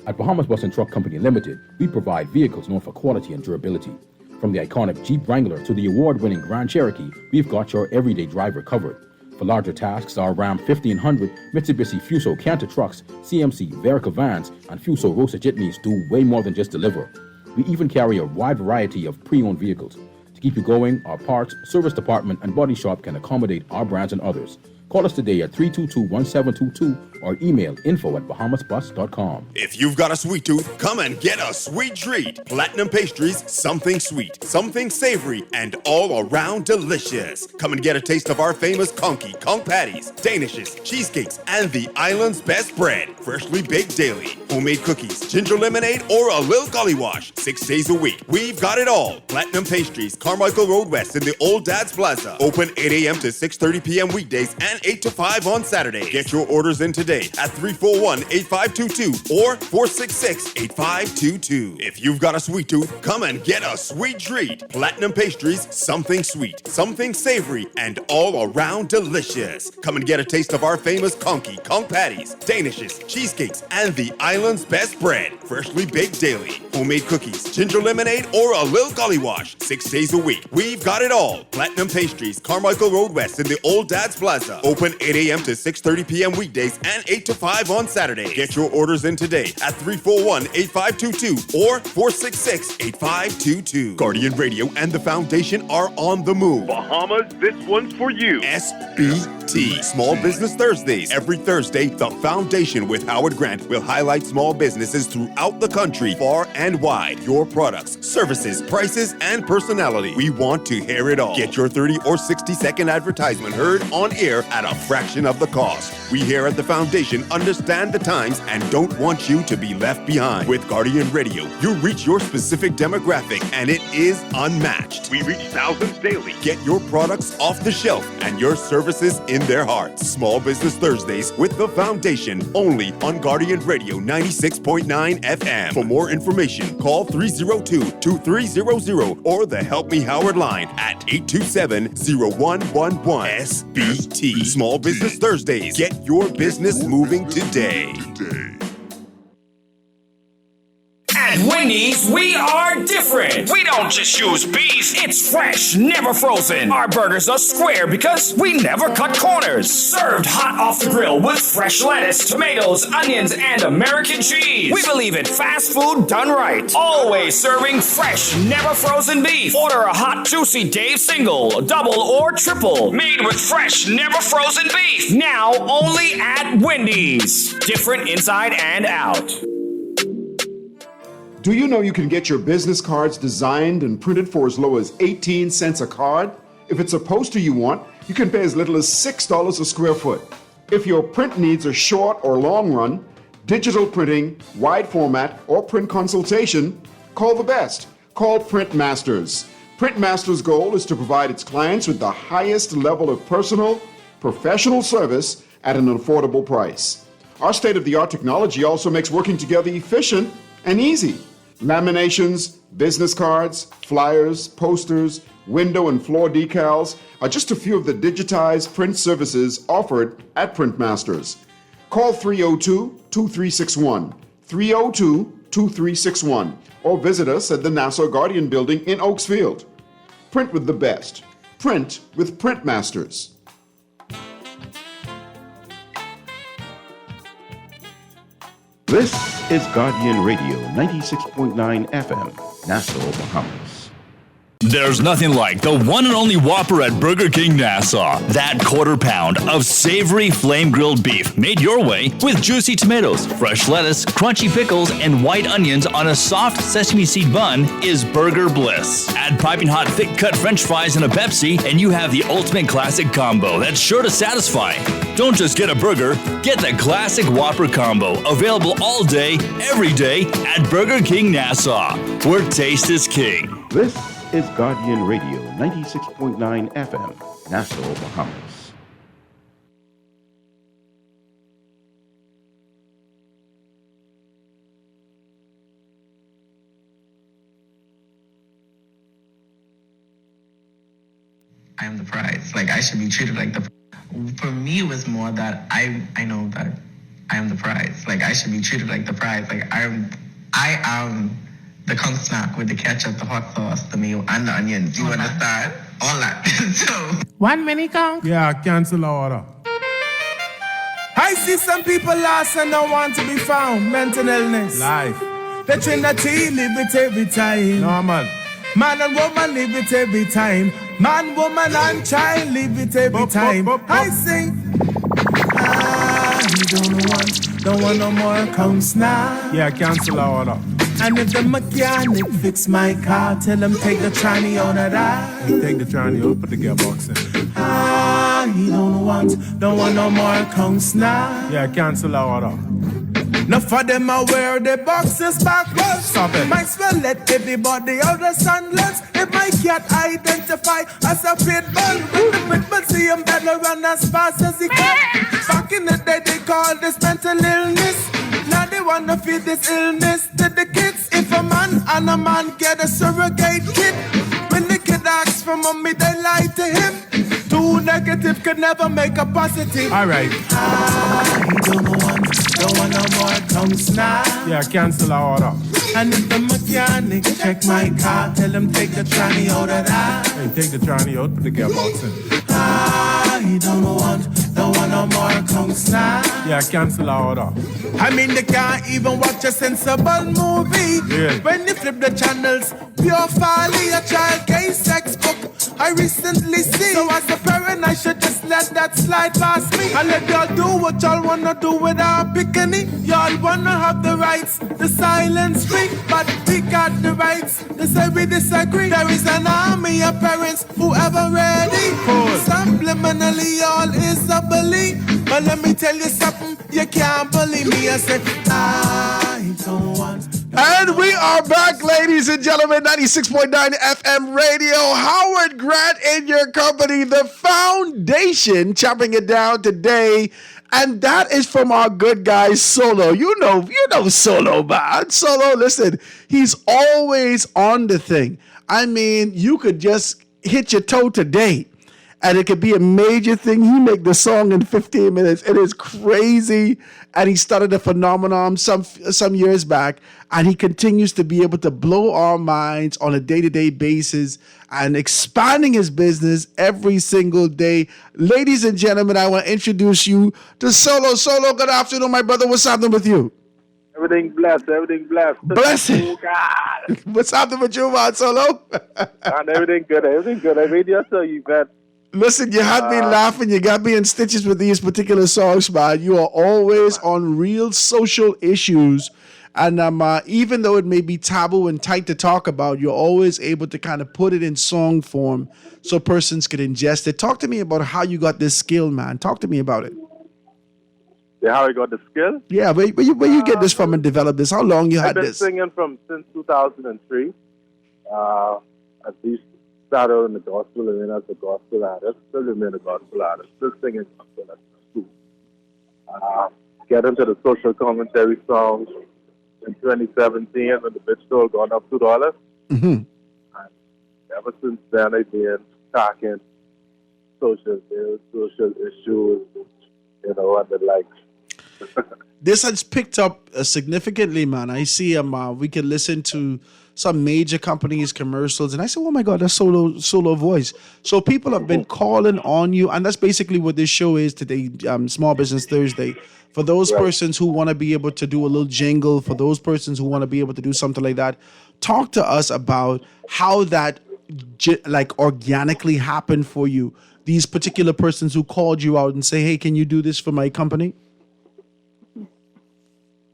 At Bahamas Bus and Truck Company Limited, we provide vehicles known for quality and durability. From the iconic Jeep Wrangler to the award-winning Grand Cherokee, we've got your everyday driver covered. For larger tasks, our Ram 1500, Mitsubishi Fuso Canter trucks, CMC Verica vans, and Fuso Rosa jitneys do way more than just deliver. We even carry a wide variety of pre-owned vehicles. To keep you going, our parts, service department, and body shop can accommodate our brands and others. Call us today at 322-1722 or email info@bahamasbus.com. If you've got a sweet tooth, come and get a sweet treat. Platinum Pastries, something sweet, something savory, and all around delicious. Come and get a taste of our famous conky, conch patties, danishes, cheesecakes, and the island's best bread. Freshly baked daily, homemade cookies, ginger lemonade, or a Lil Gully Wash. 6 days a week. We've got it all. Platinum Pastries, Carmichael Road West in the Old Dad's Plaza. Open 8 a.m. to 6:30 p.m. weekdays and 8 to 5 on Saturday. Get your orders in today at 341-8522 or 466-8522. If you've got a sweet tooth, come and get a sweet treat. Platinum Pastries, something sweet, something savory, and all around delicious. Come and get a taste of our famous conky, conch patties, danishes, cheesecakes, and the island's best bread. Freshly baked daily, homemade cookies, ginger lemonade, or a Lil Gully Wash. 6 days a week. We've got it all. Platinum Pastries, Carmichael Road West in the Old Dad's Plaza. Open 8 a.m. to 6:30 p.m. weekdays and 8 to 5 on Saturday. Get your orders in today at 341-8522 or 466-8522. Guardian Radio and the Foundation are on the move. Bahamas, this one's for you. SBT, Small Business Thursdays. Every Thursday, the Foundation with Howard Grant will highlight small businesses throughout the country, far and wide. Your products, services, prices, and personality. We want to hear it all. Get your 30 or 60-second advertisement heard on air at a fraction of the cost. We here at the Foundation understand the times and don't want you to be left behind. With Guardian Radio, you reach your specific demographic and it is unmatched. We reach thousands daily. Get your products off the shelf and your services in their hearts. Small Business Thursdays with the Foundation, only on Guardian Radio 96.9 FM. For more information, call 302-2300 or the Help Me Howard line at 827-0111. SBT. Small Business Thursdays. Get your business moving today. At Wendy's, we are different. We don't just use beef, it's fresh, never frozen. Our burgers are square because we never cut corners. Served hot off the grill with fresh lettuce, tomatoes, onions, and American cheese. We believe in fast food done right. Always serving fresh, never frozen beef. Order a hot, juicy Dave single, double, or triple. Made with fresh, never frozen beef. Now only at Wendy's. Different inside and out. Do you know you can get your business cards designed and printed for as low as 18 cents a card? If it's a poster you want, you can pay as little as $6 a square foot. If your print needs are short or long run, digital printing, wide format, or print consultation, call the best. Call Print Masters. Print Masters' goal is to provide its clients with the highest level of personal, professional service at an affordable price. Our state-of-the-art technology also makes working together efficient and easy. Laminations, business cards, flyers, posters, window and floor decals are just a few of the digitized print services offered at Print Masters. Call 302-2361, 302-2361, or visit us at the Nassau Guardian Building in Oaksfield. Print with the best. Print with Print Masters. This is Guardian Radio 96.9 FM, Nassau, Bahamas. There's nothing like the one and only Whopper at Burger King Nassau. That quarter pound of savory flame-grilled beef made your way with juicy tomatoes, fresh lettuce, crunchy pickles, and white onions on a soft sesame seed bun is burger bliss. Add piping hot thick-cut French fries and a Pepsi, and you have the ultimate classic combo that's sure to satisfy. Don't just get a burger, get the classic Whopper combo, available all day, every day at Burger King Nassau, where taste is king. This is Guardian Radio 96.9 FM, Nassau, Bahamas. I am the prize. Like, I should be treated like the. For me, it was more that I know that I am the prize. Like, I should be treated like the prize. Like, I am the conch snack with the ketchup, the hot sauce, the mayo, and the onions. You understand? All that. So. 1 minute conch? Yeah, cancel order. I see some people lost and don't want to be found. Mental illness. Life. The Trinity live it every time. Normal. Man and woman live it every time. Man, woman, and child live it every time. I sing. You don't want no more conch now. Yeah, cancel order. And if the mechanic fix my car, tell him take the tranny out of that. Take the tranny out, put the gearbox in. He don't want no more conch now. Yeah, cancel order. Now for them I wear the boxes backwards. Stop it. Might as well let everybody out the sunless. If my cat identify as a pit bull, when the pit bull see him better run as fast as he can. Back in the day they call this mental illness. Now they wanna feed this illness to the kids. If a man and a man get a surrogate kid, when the kid asks for mommy they lie to him. Too negative could never make a positive. Alright. Don't want no more conch now. Yeah, cancel our order. And if the mechanic check my car, tell him take the tranny out of that. Hey, take the tranny out, put the gearbox in. He don't want no more conch now. Yeah, cancel our order. I mean, they can't even watch a sensible movie. Yeah. When you flip the channels, pure folly, a child gay sex book I recently see. So as a parent, I should just let that slide past me. And let y'all do what y'all wanna do with our bikini. Y'all wanna have the rights, the silence free. But we got the rights, they say we disagree. There is an army of parents who ever ready. Cool. Subliminally, all is a belief. But let me tell you something, you can't believe me. I said, I don't want. And we are back, ladies and gentlemen, 96.9 FM radio. Howard Grant in your company, the foundation, chopping it down today. And that is from our good guy, Solo. You know Solo, man. Solo, listen, he's always on the thing. I mean, you could just hit your toe today, and it could be a major thing. He make the song in 15 minutes. It is crazy. And he started a phenomenon some years back, and he continues to be able to blow our minds on a day-to-day basis and expanding his business every single day. Ladies and gentlemen, I want to introduce you to Solo. Solo, good afternoon, my brother. What's happening with you? Everything blessed, everything blessed. Blessed. What's happening with you, man, Solo? And everything good. I made you so you bet. Listen, you had me laughing. You got me in stitches with these particular songs, man. You are always on real social issues. And even though it may be taboo and tight to talk about, you're always able to kind of put it in song form so persons could ingest it. Talk to me about how you got this skill, man. Talk to me about it. Yeah, how I got the skill? Yeah, where you get this from and develop this? How long you had this? I've been singing since 2003. At least started in the gospel and then as a gospel artist. Still remain a gospel artist. Still singing gospel at school. Get into the social commentary songs in 2017 when the bitch stole gone up $2. Mm-hmm. And ever since then, I've been talking social issues, and the likes. This has picked up significantly, man. I see we can listen to some major companies' commercials, and I say, oh my God, that's solo voice. So people have been calling on you, and that's basically what this show is today, Small Business Thursday. For those persons who want to be able to do a little jingle, for those persons who want to be able to do something like that, talk to us about how that organically happened for you. These particular persons who called you out and say, hey, can you do this for my company?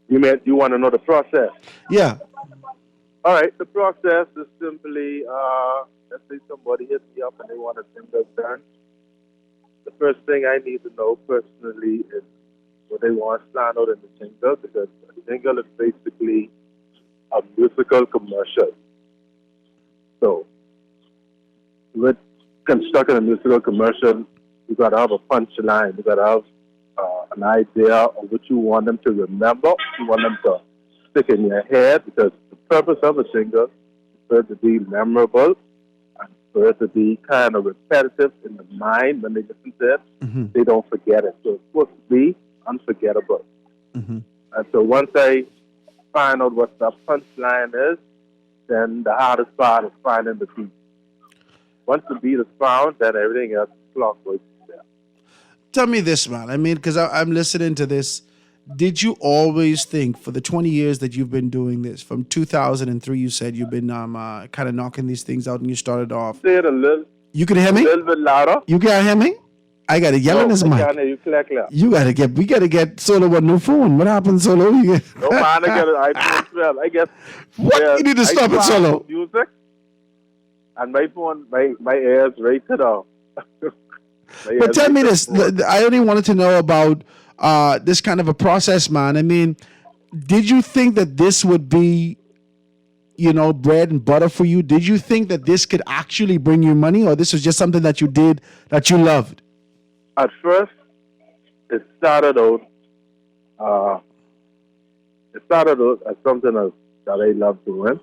You want to know the process? Yeah. All right, the process is simply, let's say somebody hits me up and they want a jingle done. The first thing I need to know personally is what they want planned out in the jingle, because a jingle is basically a musical commercial. So, with constructing a musical commercial, you got to have a punchline. You got to have an idea of what you want them to remember. You want them to stick in your head, because the purpose of a jingle is for it to be memorable and for it to be kind of repetitive in the mind when they listen to it. Mm-hmm. They don't forget it. So it's supposed to be unforgettable. Mm-hmm. And so once I find out what the punchline is, then the hardest part is finding the beat. Once the beat is found, then everything else is clockwork. Tell me this, man. I mean, because I'm listening to this. Did you always think, for the 20 years that you've been doing this, from 2003, you said you've been kind of knocking these things out and you started off? Say it a little. You can hear me? A little bit louder. You can't hear me? I got to yell in his mic. I can't hear you clear. We got to get Solo a new phone. What happened, Solo? No, man, I got an iPhone 12. I guess. What? Yeah, You need to stop it, Solo. Music. And my phone, my ears right to the... But tell me this. I only wanted to know about this kind of a process, man. I mean, did you think that this would be, bread and butter for you? Did you think that this could actually bring you money, or this was just something that you did that you loved? At first, it started out as something that I loved doing.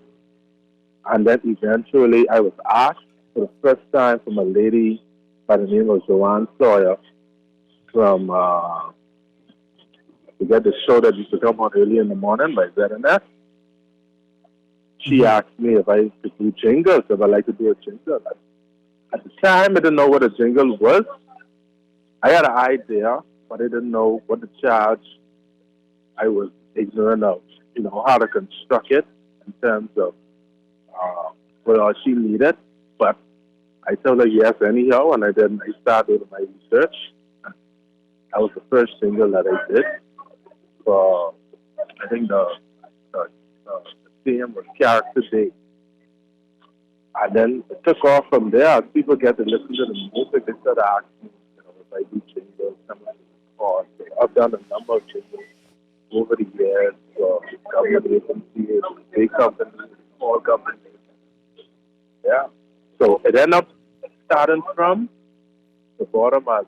And then eventually I was asked for the first time from a lady by the name of Joanne Sawyer from to get the show that used to come on early in the morning by ZNS. She asked me if I could do jingles, if I'd like to do a jingle. At the time, I didn't know what a jingle was. I had an idea, but I didn't know what to charge. I was ignorant of, how to construct it in terms of what all she needed. But I told her yes anyhow, and I started my research. That was the first single that I did. For, I think the theme was Character Day. And then it took off from there. As people get to listen to the music, they started asking me, if I do jingles. before. So I've done a number of jingles over the years for government agencies, big companies, small companies. Yeah. So it ended up starting from the bottom as,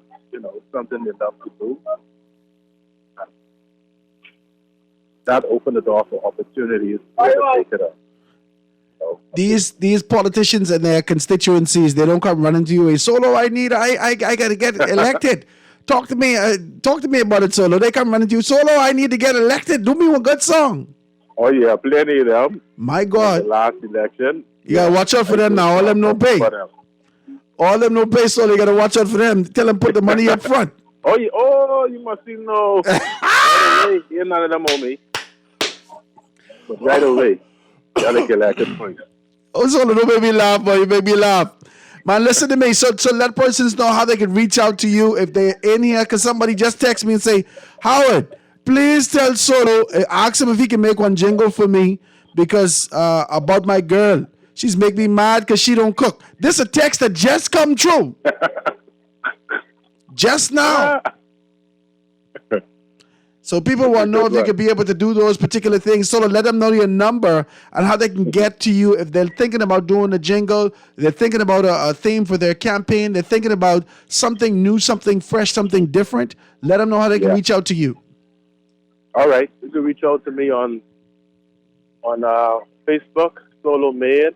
something enough to do. And that opened the door for opportunities to take it up. These politicians and their constituencies, they don't come running to you. Hey, Solo, I gotta get elected. Talk to me about it, Solo. They come running to you. Solo, I need to get elected. Do me one good song. Oh yeah, plenty of them. My God. The last election. You gotta watch out for them now. All them no pay. All them no pay, Solo. You gotta watch out for them. Tell them put the money up front. You must know. Right away, you're none of them on me. But right away, you gotta get elected first. Oh, Solo, don't make me laugh, boy. You make me laugh. Man, listen to me. So let persons know how they can reach out to you if they're in here. Because somebody just text me and say, Howard, please tell Solo, ask him if he can make one jingle for me because about my girl. She's making me mad because she don't cook. This is a text that just come true. Just now. So people want to know if you could be able to do those particular things. So let them know your number and how they can get to you if they're thinking about doing a jingle, they're thinking about a theme for their campaign, they're thinking about something new, something fresh, something different. Let them know how they can reach out to you. All right. You can reach out to me on Facebook, Solo Made,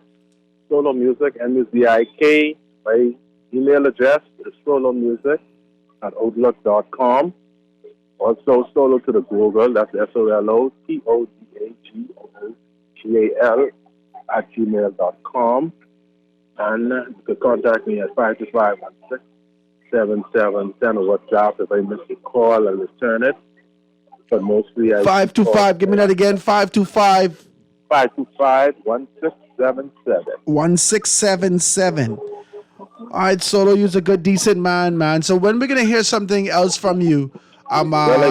Solo Music, MUSIK. My email address is solomusic@outlook.com. Also, Solo to the Google, that's SOLOTODAGOOGAL @gmail.com. And you can contact me at 525-1677. Or WhatsApp. If I miss the call, I'll return it. But mostly 525, give me that again, 525. 525-1677. 1677. All right, Solo, you're a good, decent man. So when we're going to hear something else from you, I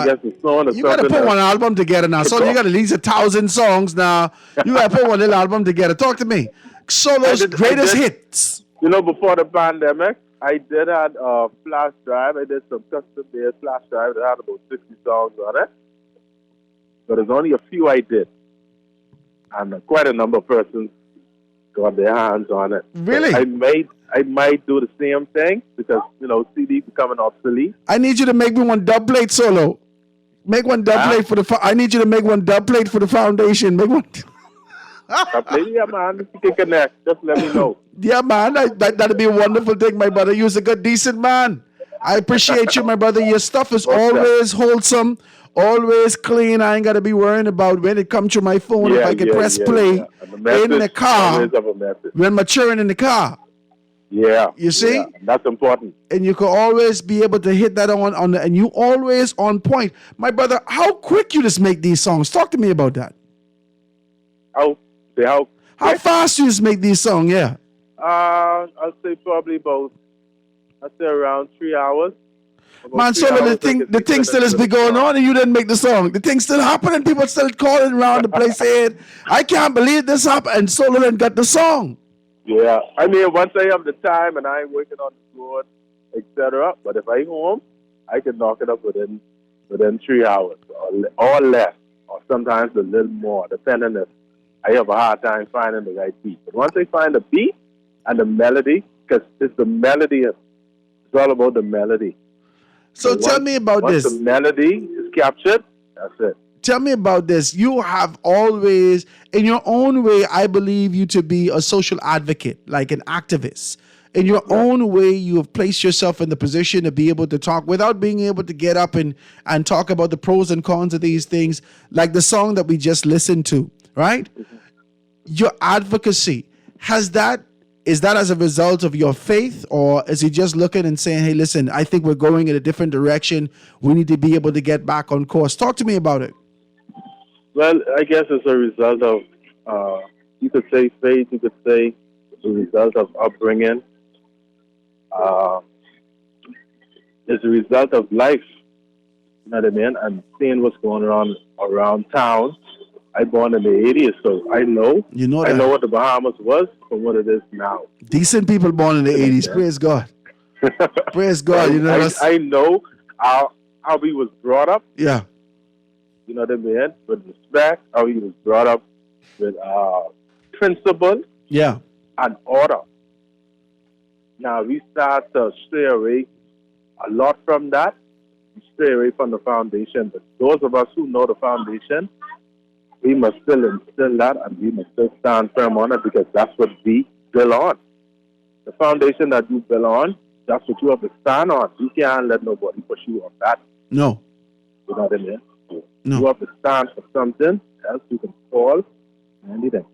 guess the song is you got to put one album together now. So you got at least 1,000 songs now. You got to put one little album together. Talk to me. Solo's greatest hits. Before the pandemic, I did have a flash drive. I did some custom-made flash drive that had about 60 songs on it. But there's only a few I did. And quite a number of persons got their hands on it. Really? So I might do the same thing because, CD becoming obsolete. I need you to make me one dub plate, Solo. Make one dub plate for the... I need you to make one dub plate for the foundation. Make one... Yeah, man. If you can connect, just let me know. Yeah, man. That'd be a wonderful thing, my brother. You're a good, decent man. I appreciate you, my brother. Your stuff is always wholesome, always clean. I ain't got to be worrying about when it comes to my phone if I can press play in the car when maturing in the car. Yeah. You see? Yeah, that's important. And you can always be able to hit that on and you always on point. My brother, how quick you just make these songs? Talk to me about that. How fast you just make these songs, yeah? I'll say probably around 3 hours. Man, so the thing still has been going on and you didn't make the song. The thing still happening. People still calling around the place saying, I can't believe this happened. And Solo then got the song. Yeah. I mean, once I have the time and I'm working on the road, etc. But if I'm home, I can knock it up within 3 hours or less, or sometimes a little more, depending if I have a hard time finding the right beat. But once I find the beat and the melody, because it's the melody, it's all about the melody. So tell me about this. Once the melody is captured, that's it. Tell me about this. You have always, in your own way, I believe you to be a social advocate, like an activist. In your own way, you have placed yourself in the position to be able to talk without being able to get up and talk about the pros and cons of these things, like the song that we just listened to, right? Mm-hmm. Your advocacy, is that as a result of your faith, or is he just looking and saying, hey, listen, I think we're going in a different direction. We need to be able to get back on course. Talk to me about it. Well, I guess it's a result of, you could say faith, you could say the result of upbringing. It's a result of life. You know what I mean? I'm seeing what's going on around town. I born in the 80s, so I know. You know that. I know what the Bahamas was from what it is now. Decent people born in the 80s. Praise God. Praise God. I know how he was brought up. Yeah. You know what I mean? With respect, how he was brought up with principle Yeah. and order. Now we start to stray away a lot from that. We stray away from the foundation. But those of us who know the foundation, we must still instill that and we must still stand firm on it because that's what we build on. The foundation that you build on, that's what you have to stand on. You can't let nobody push you off that. No. You know what I mean? So No. You have to stand for something else you can fall anything.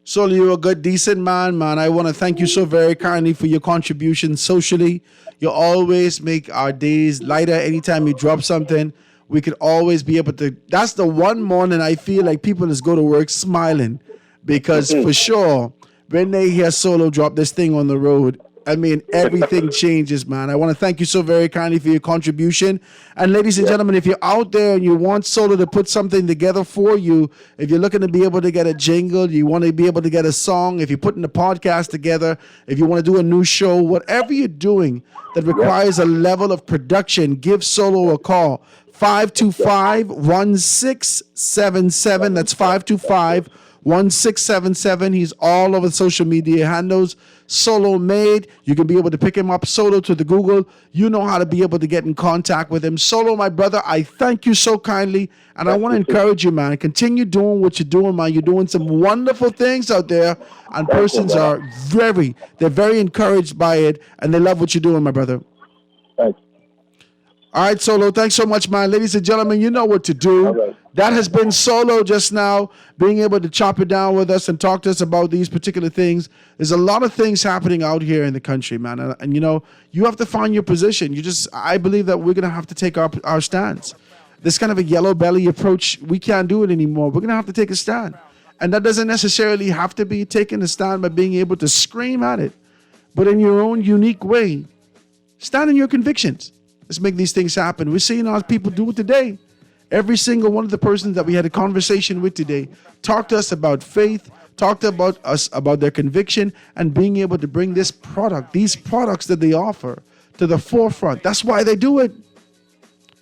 Solo, you're a good, decent man. I want to thank you so very kindly for your contribution socially. You always make our days lighter. Anytime you drop something, we could always be able to. That's the one morning I feel like people just go to work smiling because for sure, when they hear Solo drop this thing on the road, I mean, everything changes, man. I want to thank you so very kindly for your contribution. And ladies and gentlemen, if you're out there and you want Solo to put something together for you, if you're looking to be able to get a jingle, you want to be able to get a song, if you're putting a podcast together, if you want to do a new show, whatever you're doing that requires a level of production, give Solo a call. 525-1677. That's 525-1677. He's all over social media handles. Solo Made. You can be able to pick him up. Solo to the Google. You know how to be able to get in contact with him. Solo, my brother, I thank you so kindly. And I want to encourage you, man. Continue doing what you're doing, man. You're doing some wonderful things out there. And persons are they're very encouraged by it. And they love what you're doing, my brother. Thanks. All right, Solo, thanks so much, man. Ladies and gentlemen, you know what to do. Right. That has been Solo just now, being able to chop it down with us and talk to us about these particular things. There's a lot of things happening out here in the country, man. And you know, you have to find your position. I believe that we're going to have to take our stance. This kind of a yellow belly approach, we can't do it anymore. We're going to have to take a stand. And that doesn't necessarily have to be taking a stand by being able to scream at it, but in your own unique way, stand in your convictions. Let's make these things happen. We're seeing our people do it today. Every single one of the persons that we had a conversation with today talked to us about faith, talked about us about their conviction, and being able to bring these products that they offer to the forefront. That's why they do it.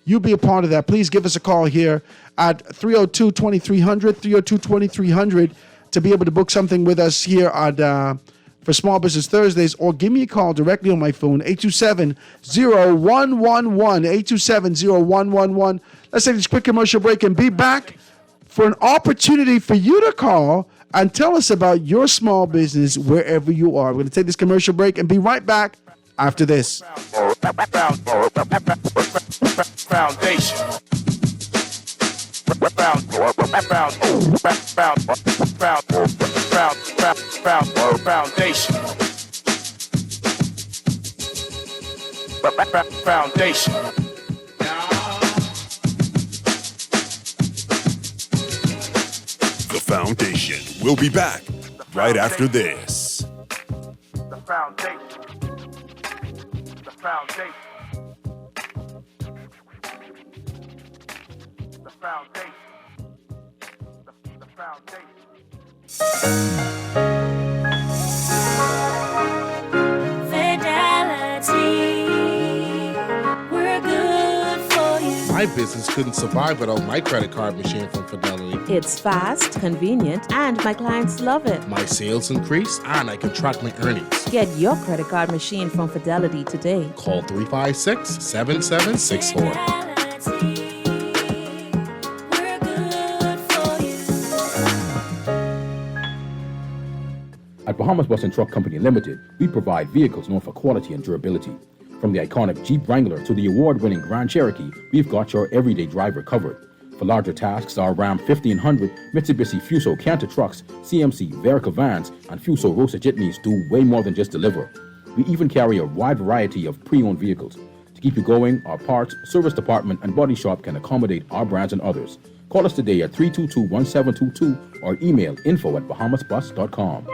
You be a part of that. Please give us a call here at 302-2300, 302-2300 to be able to book something with us here at for Small Business Thursdays, or give me a call directly on my phone, 827-0111, 827-0111. Let's take this quick commercial break and be back for an opportunity for you to call and tell us about your small business wherever you are. We're going to take this commercial break and be right back after this. Foundation. Foundation. The Foundation. We'll be back right after this. The foundation. The foundation. The foundation. The foundation. We're good for you. My business couldn't survive without my credit card machine from Fidelity. It's fast, convenient, and my clients love it. My sales increase, and I can track my earnings. Get your credit card machine from Fidelity today. Call 356-7764. At Bahamas Bus and Truck Company Limited, we provide vehicles known for quality and durability. From the iconic Jeep Wrangler to the award-winning Grand Cherokee, we've got your everyday driver covered. For larger tasks, our Ram 1500, Mitsubishi Fuso Canter trucks, CMC Verica vans, and Fuso Rosa jitneys do way more than just deliver. We even carry a wide variety of pre-owned vehicles. To keep you going, our parts, service department, and body shop can accommodate our brands and others. Call us today at 322-1722 or email info@bahamasbus.com.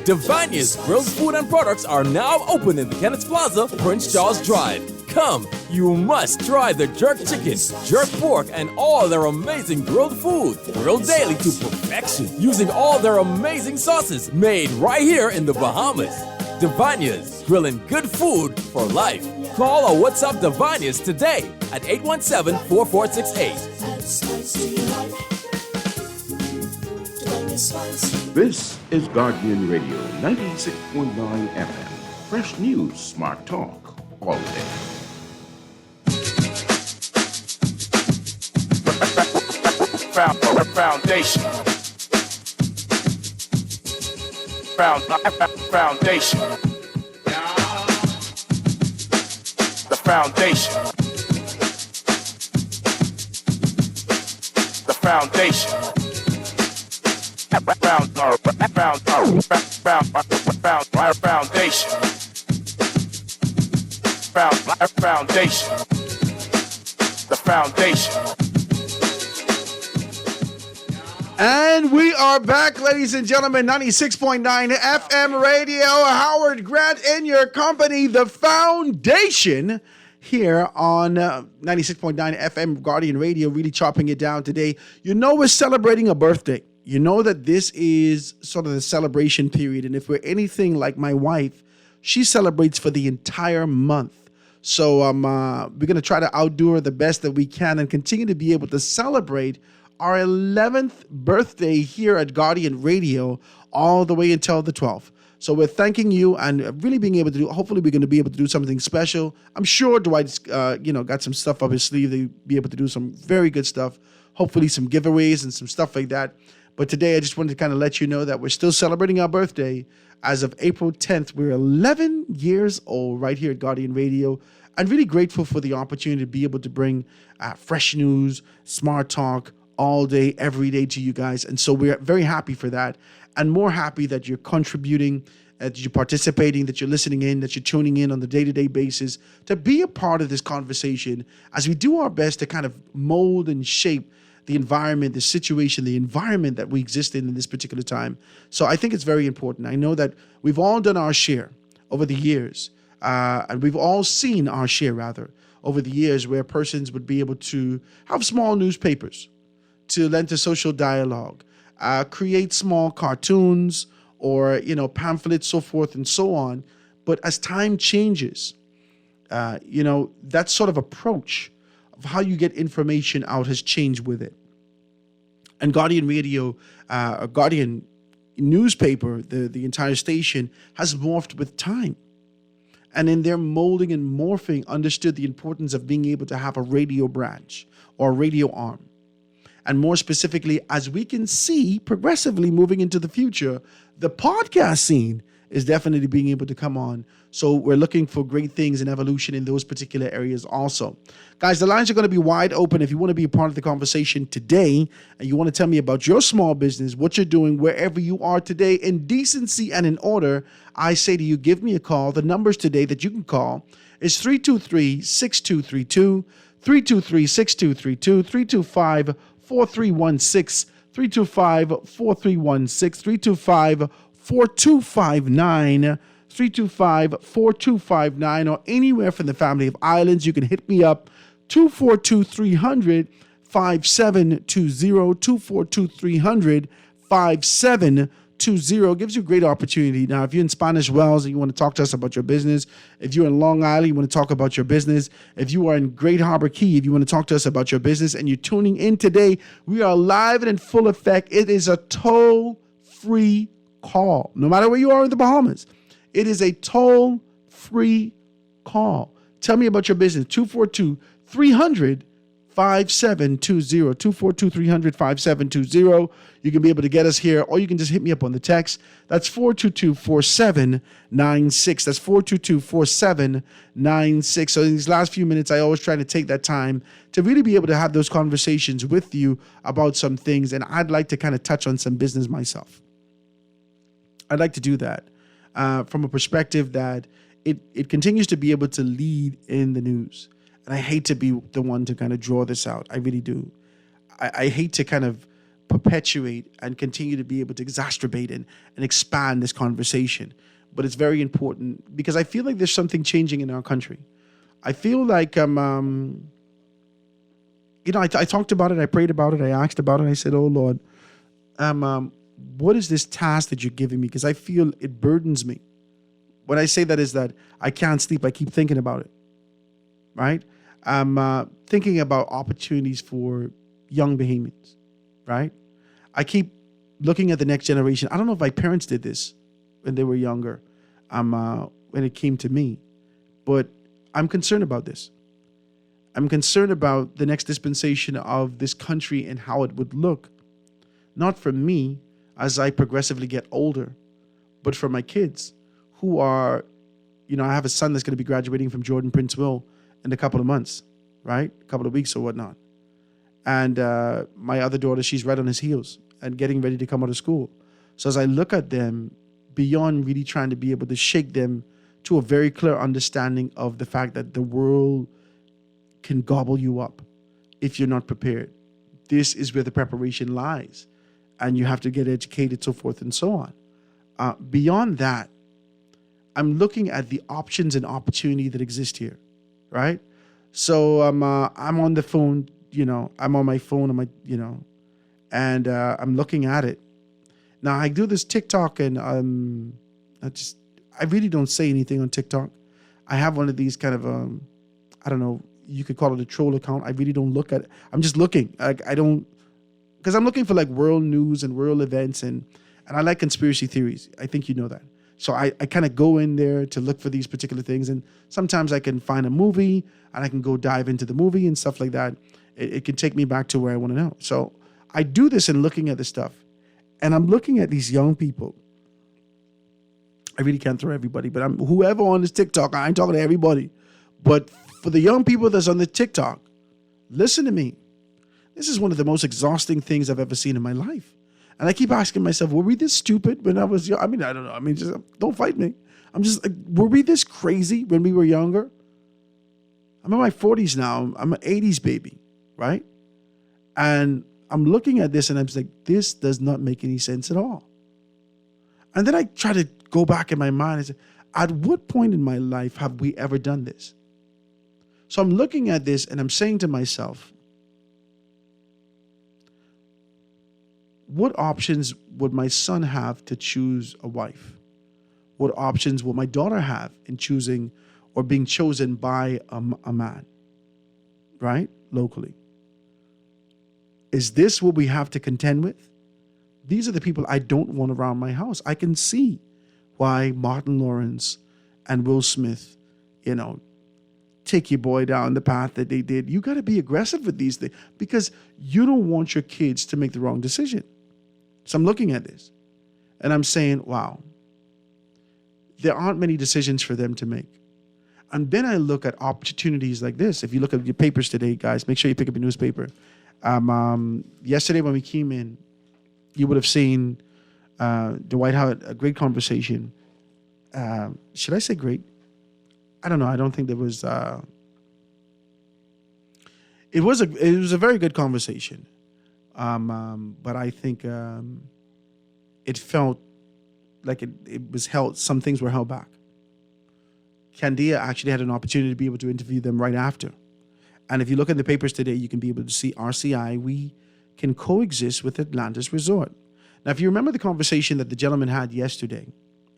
Divania's grilled food and products are now open in the Kenneth Plaza, Prince Charles Drive. Come, you must try their jerk chicken, jerk pork, and all their amazing grilled food. Grilled daily to perfection using all their amazing sauces made right here in the Bahamas. Divania's, grilling good food for life. Call or WhatsApp Divinius today at 817-4468. This is Guardian Radio 96.9 FM. Fresh news, smart talk, all day. Foundation. Foundation. The foundation. The foundation. Foundation. The foundation. And we are back, ladies and gentlemen, 96.9 FM radio. Howard Grant in your company, The Foundation, here on 96.9 FM Guardian Radio, really chopping it down today. You know we're celebrating a birthday. You know that this is sort of the celebration period. And if we're anything like my wife, she celebrates for the entire month. So we're going to try to outdo her the best that we can and continue to be able to celebrate our 11th birthday here at Guardian Radio all the way until the 12th. So we're thanking you and really being able to do, hopefully we're going to be able to do something special. I'm sure Dwight's, got some stuff up his sleeve. They'll be able to do some very good stuff, hopefully some giveaways and some stuff like that. But today I just wanted to kind of let you know that we're still celebrating our birthday. As of April 10th, we're 11 years old right here at Guardian Radio. I'm really grateful for the opportunity to be able to bring fresh news, smart talk, all day, every day to you guys. And so we're very happy for that and more happy that you're contributing, that you're participating, that you're listening in, that you're tuning in on the day-to-day basis to be a part of this conversation as we do our best to kind of mold and shape the environment, the situation, the environment that we exist in this particular time. So I think it's very important. I know that we've all done our share over the years, and we've all seen our share, rather, over the years where persons would be able to have small newspapers, to lend to social dialogue, create small cartoons or, pamphlets, so forth and so on. But as time changes, that sort of approach of how you get information out has changed with it. And Guardian Radio, Guardian newspaper, the entire station has morphed with time. And in their molding and morphing, understood the importance of being able to have a radio branch or a radio arm. And more specifically, as we can see progressively moving into the future, the podcast scene is definitely being able to come on. So we're looking for great things and evolution in those particular areas also. Guys, the lines are going to be wide open. If you want to be a part of the conversation today and you want to tell me about your small business, what you're doing, wherever you are today, in decency and in order, I say to you, give me a call. The numbers today that you can call is 323-6232, 323-6232, 325-4316, 325-4316, 325-4259, 325-4259, or anywhere from the family of islands. You can hit me up, 242-300, 5720, 242-300, 5720. Gives you a great opportunity. Now, if you're in Spanish Wells and you want to talk to us about your business, if you're in Long Island, you want to talk about your business, if you are in Great Harbor Key, if you want to talk to us about your business and you're tuning in today, we are live and in full effect. It is a toll-free call. No matter where you are in the Bahamas, it is a toll-free call. Tell me about your business. 242-300-5720. 242-300-5720. You can be able to get us here, or you can just hit me up on the text. That's 422-4796. That's 422-4796. So in these last few minutes, I always try to take that time to really be able to have those conversations with you about some things. And I'd like to kind of touch on some business myself. I'd like to do that from a perspective that it continues to be able to lead in the news. And I hate to be the one to kind of draw this out. I really do. I hate to kind of perpetuate and continue to be able to exacerbate and expand this conversation. But it's very important because I feel like there's something changing in our country. I feel like, I talked about it, I prayed about it, I asked about it, I said, oh, Lord, what is this task that you're giving me? Because I feel it burdens me. When I say that is that I can't sleep, I keep thinking about it. right? I'm thinking about opportunities for young Bahamians, right? I keep looking at the next generation. I don't know if my parents did this when they were younger, when it came to me, but I'm concerned about this. I'm concerned about the next dispensation of this country and how it would look, not for me as I progressively get older, but for my kids who are, I have a son that's going to be graduating from Jordan Prince Will in a couple of months, right? A couple of weeks or whatnot. And my other daughter, she's right on his heels and getting ready to come out of school. So as I look at them, beyond really trying to be able to shake them to a very clear understanding of the fact that the world can gobble you up if you're not prepared. This is where the preparation lies. And you have to get educated, so forth and so on. Beyond that, I'm looking at the options and opportunity that exist here, right? So I'm on the phone, I'm on my phone, and I'm looking at it. Now I do this TikTok, and I really don't say anything on TikTok. I have one of these kind of I don't know, you could call it a troll account. I really don't look at it. I'm just looking. Because I'm looking for like world news and world events, and I like conspiracy theories. I think you know that. So I kind of go in there to look for these particular things, and sometimes I can find a movie and I can go dive into the movie and stuff like that. It can take me back to where I want to know. So I do this in looking at this stuff, and I'm looking at these young people. I really can't throw everybody, but I'm whoever on this TikTok, I ain't talking to everybody. But for the young people that's on the TikTok, listen to me. This is one of the most exhausting things I've ever seen in my life. And I keep asking myself, were we this stupid when I was young? I don't know. Just don't fight me. I'm just like, were we this crazy when we were younger? I'm in my 40s now. I'm an 80s baby, right? And I'm looking at this and I'm just like, this does not make any sense at all. And then I try to go back in my mind and say, at what point in my life have we ever done this? So I'm looking at this and I'm saying to myself, what options would my son have to choose a wife? What options will my daughter have in choosing or being chosen by a man, right? Locally. Is this what we have to contend with? These are the people I don't want around my house. I can see why Martin Lawrence and Will Smith, take your boy down the path that they did. You got to be aggressive with these things because you don't want your kids to make the wrong decision. So I'm looking at this and I'm saying, wow, there aren't many decisions for them to make. And then I look at opportunities like this. If you look at your papers today, guys, make sure you pick up a newspaper. Yesterday when we came in, you would have seen Dwight had a great conversation. Should I say great? I don't know. I don't think there was. It was a very good conversation, but I think it felt like it was held. Some things were held back. Candia actually had an opportunity to be able to interview them right after, and if you look in the papers today, you can be able to see RCI. We can coexist with Atlantis Resort. Now, if you remember the conversation that the gentleman had yesterday,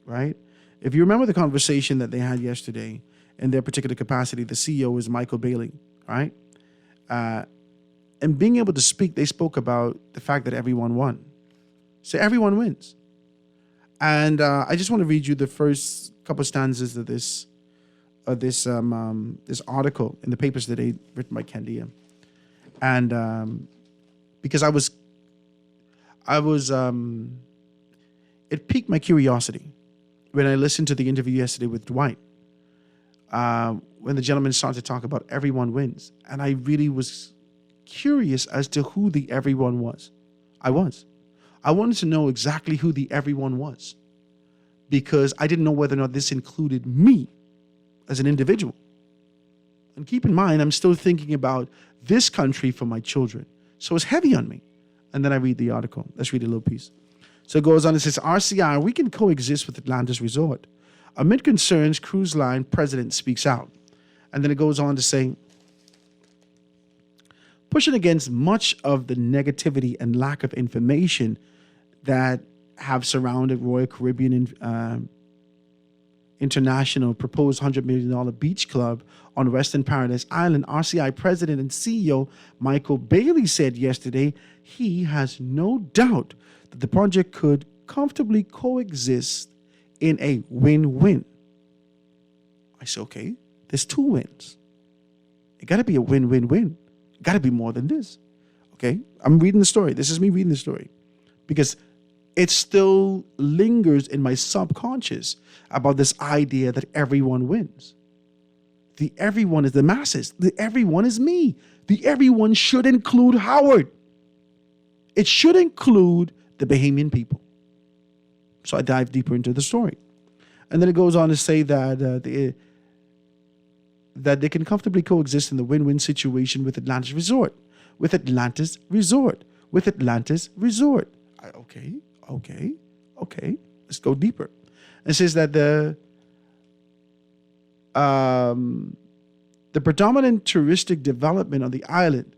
right? If you remember the conversation that they had yesterday. In their particular capacity, the CEO is Michael Bailey, right? And being able to speak, they spoke about the fact that everyone won. So everyone wins. And I just want to read you the first couple stanzas of this article in the papers today, written by Candia. And because it piqued my curiosity when I listened to the interview yesterday with Dwight. When the gentleman started to talk about everyone wins. And I really was curious as to who the everyone was. I wanted to know exactly who the everyone was. Because I didn't know whether or not this included me as an individual. And keep in mind, I'm still thinking about this country for my children. So it's heavy on me. And then I read the article. Let's read a little piece. So it goes on, it says, RCI, we can coexist with Atlantis Resort. Amid concerns, cruise line president speaks out. And then it goes on to say, pushing against much of the negativity and lack of information that have surrounded Royal Caribbean International proposed $100 million beach club on Western Paradise Island, RCI President and CEO Michael Bailey said yesterday he has no doubt that the project could comfortably coexist in a win-win. I said, okay, there's two wins. It got to be a win-win-win. It got to be more than this. Okay, I'm reading the story. This is me reading the story because it still lingers in my subconscious about this idea that everyone wins. The everyone is the masses. The everyone is me. The everyone should include Howard. It should include the Bahamian people. So I dive deeper into the story. And then it goes on to say that they can comfortably coexist in the win-win situation with Atlantis Resort. With Atlantis Resort. With Atlantis Resort. Okay. Let's go deeper. It says that the predominant touristic development on the island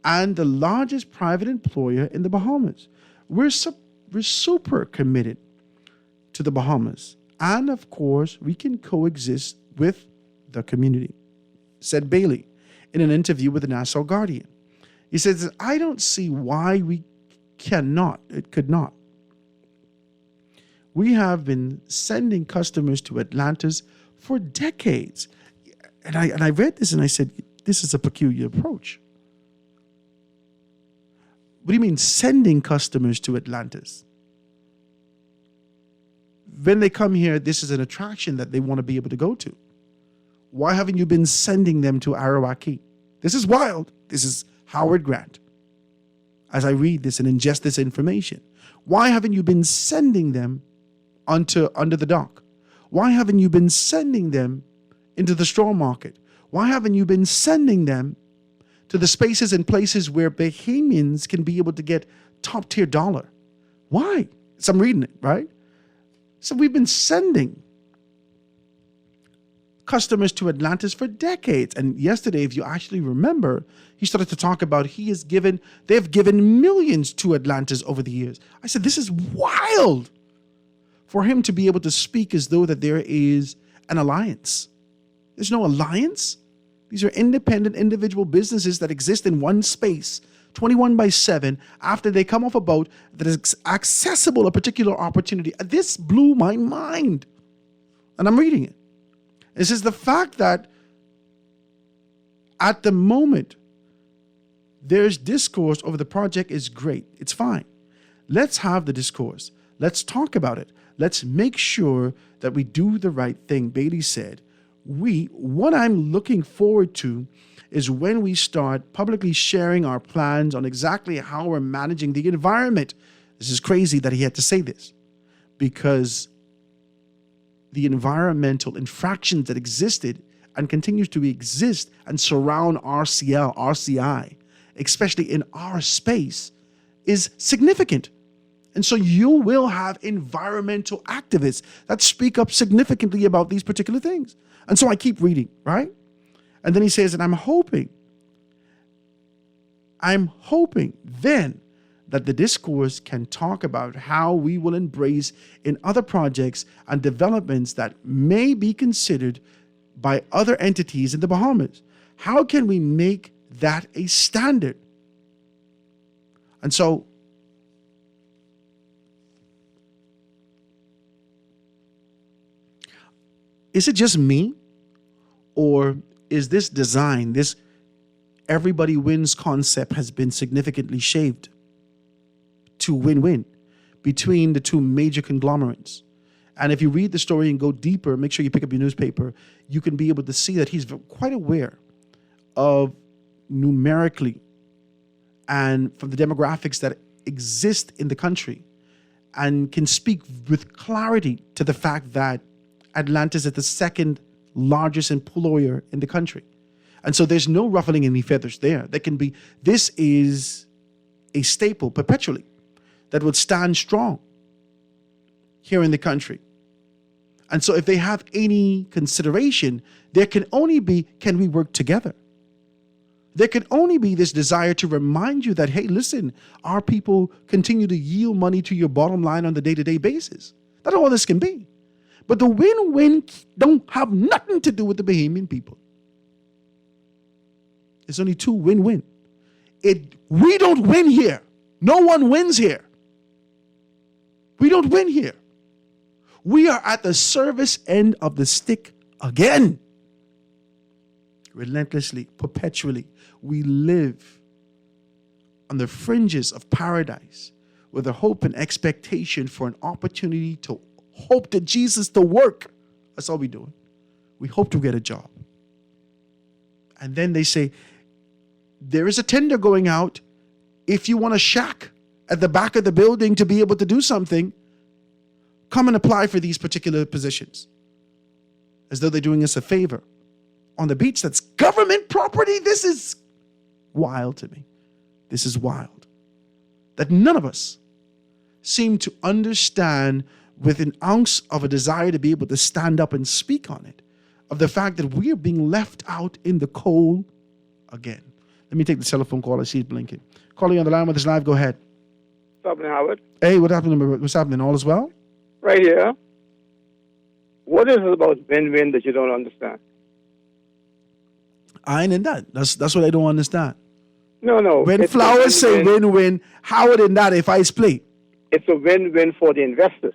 and the largest private employer in the Bahamas. We're super committed to the Bahamas. And of course, we can coexist with the community, said Bailey in an interview with the Nassau Guardian. He says, I don't see why we could not. We have been sending customers to Atlantis for decades. And I read this and I said, this is a peculiar approach. What do you mean sending customers to Atlantis? When they come here, this is an attraction that they want to be able to go to. Why haven't you been sending them to Arawak? This is wild. This is Howard Grant. As I read this and ingest this information, why haven't you been sending them under the dock? Why haven't you been sending them into the straw market? Why haven't you been sending them to the spaces and places where Bahamians can be able to get top tier dollar? Why? So I'm reading it, right? So we've been sending customers to Atlantis for decades. And yesterday, if you actually remember, he started to talk about they've given millions to Atlantis over the years. I said, this is wild for him to be able to speak as though that there is an alliance. There's no alliance. These are independent individual businesses that exist in one space, 21/7, after they come off a boat that is accessible a particular opportunity. This blew my mind. And I'm reading it. This is the fact that at the moment, there's discourse over the project is great. It's fine. Let's have the discourse. Let's talk about it. Let's make sure that we do the right thing. Bailey said, what I'm looking forward to is when we start publicly sharing our plans on exactly how we're managing the environment. This is crazy that he had to say this because the environmental infractions that existed and continues to exist and surround RCI, especially in our space, is significant. And so you will have environmental activists that speak up significantly about these particular things. And so I keep reading, right? And then he says, and I'm hoping then that the discourse can talk about how we will embrace in other projects and developments that may be considered by other entities in the Bahamas. How can we make that a standard? And so is it just me, or is this design, this everybody wins concept has been significantly shaped to win-win between the two major conglomerates? And if you read the story and go deeper, make sure you pick up your newspaper, you can be able to see that he's quite aware of numerically and from the demographics that exist in the country, and can speak with clarity to the fact that Atlantis is the second largest employer in the country. And so there's no ruffling any feathers there. This is a staple perpetually that would stand strong here in the country. And so if they have any consideration, there can only be, can we work together? There can only be this desire to remind you that, hey, listen, our people continue to yield money to your bottom line on the day-to-day basis. That's all this can be. But the win-win don't have nothing to do with the Bahamian people. There's only two win-win. We don't win here. No one wins here. We don't win here. We are at the service end of the stick again. Relentlessly, perpetually, we live on the fringes of paradise with a hope and expectation for an opportunity to hope to Jesus to work. That's all we're doing. We hope to get a job. And then they say, there is a tender going out. If you want a shack at the back of the building to be able to do something, come and apply for these particular positions. As though they're doing us a favor. On the beach, that's government property. This is wild to me. This is wild. That none of us seem to understand with an ounce of a desire to be able to stand up and speak on it, of the fact that we are being left out in the cold again. Let me take the telephone call. I see it blinking. Calling on the line with us live. Go ahead. What's happening, Howard? Hey, what's happening? All is well? Right here. What is it about win-win that you don't understand? I ain't in that. That's what I don't understand. No. When Flowers say win-win, how in that if I split? It's a win-win for the investors.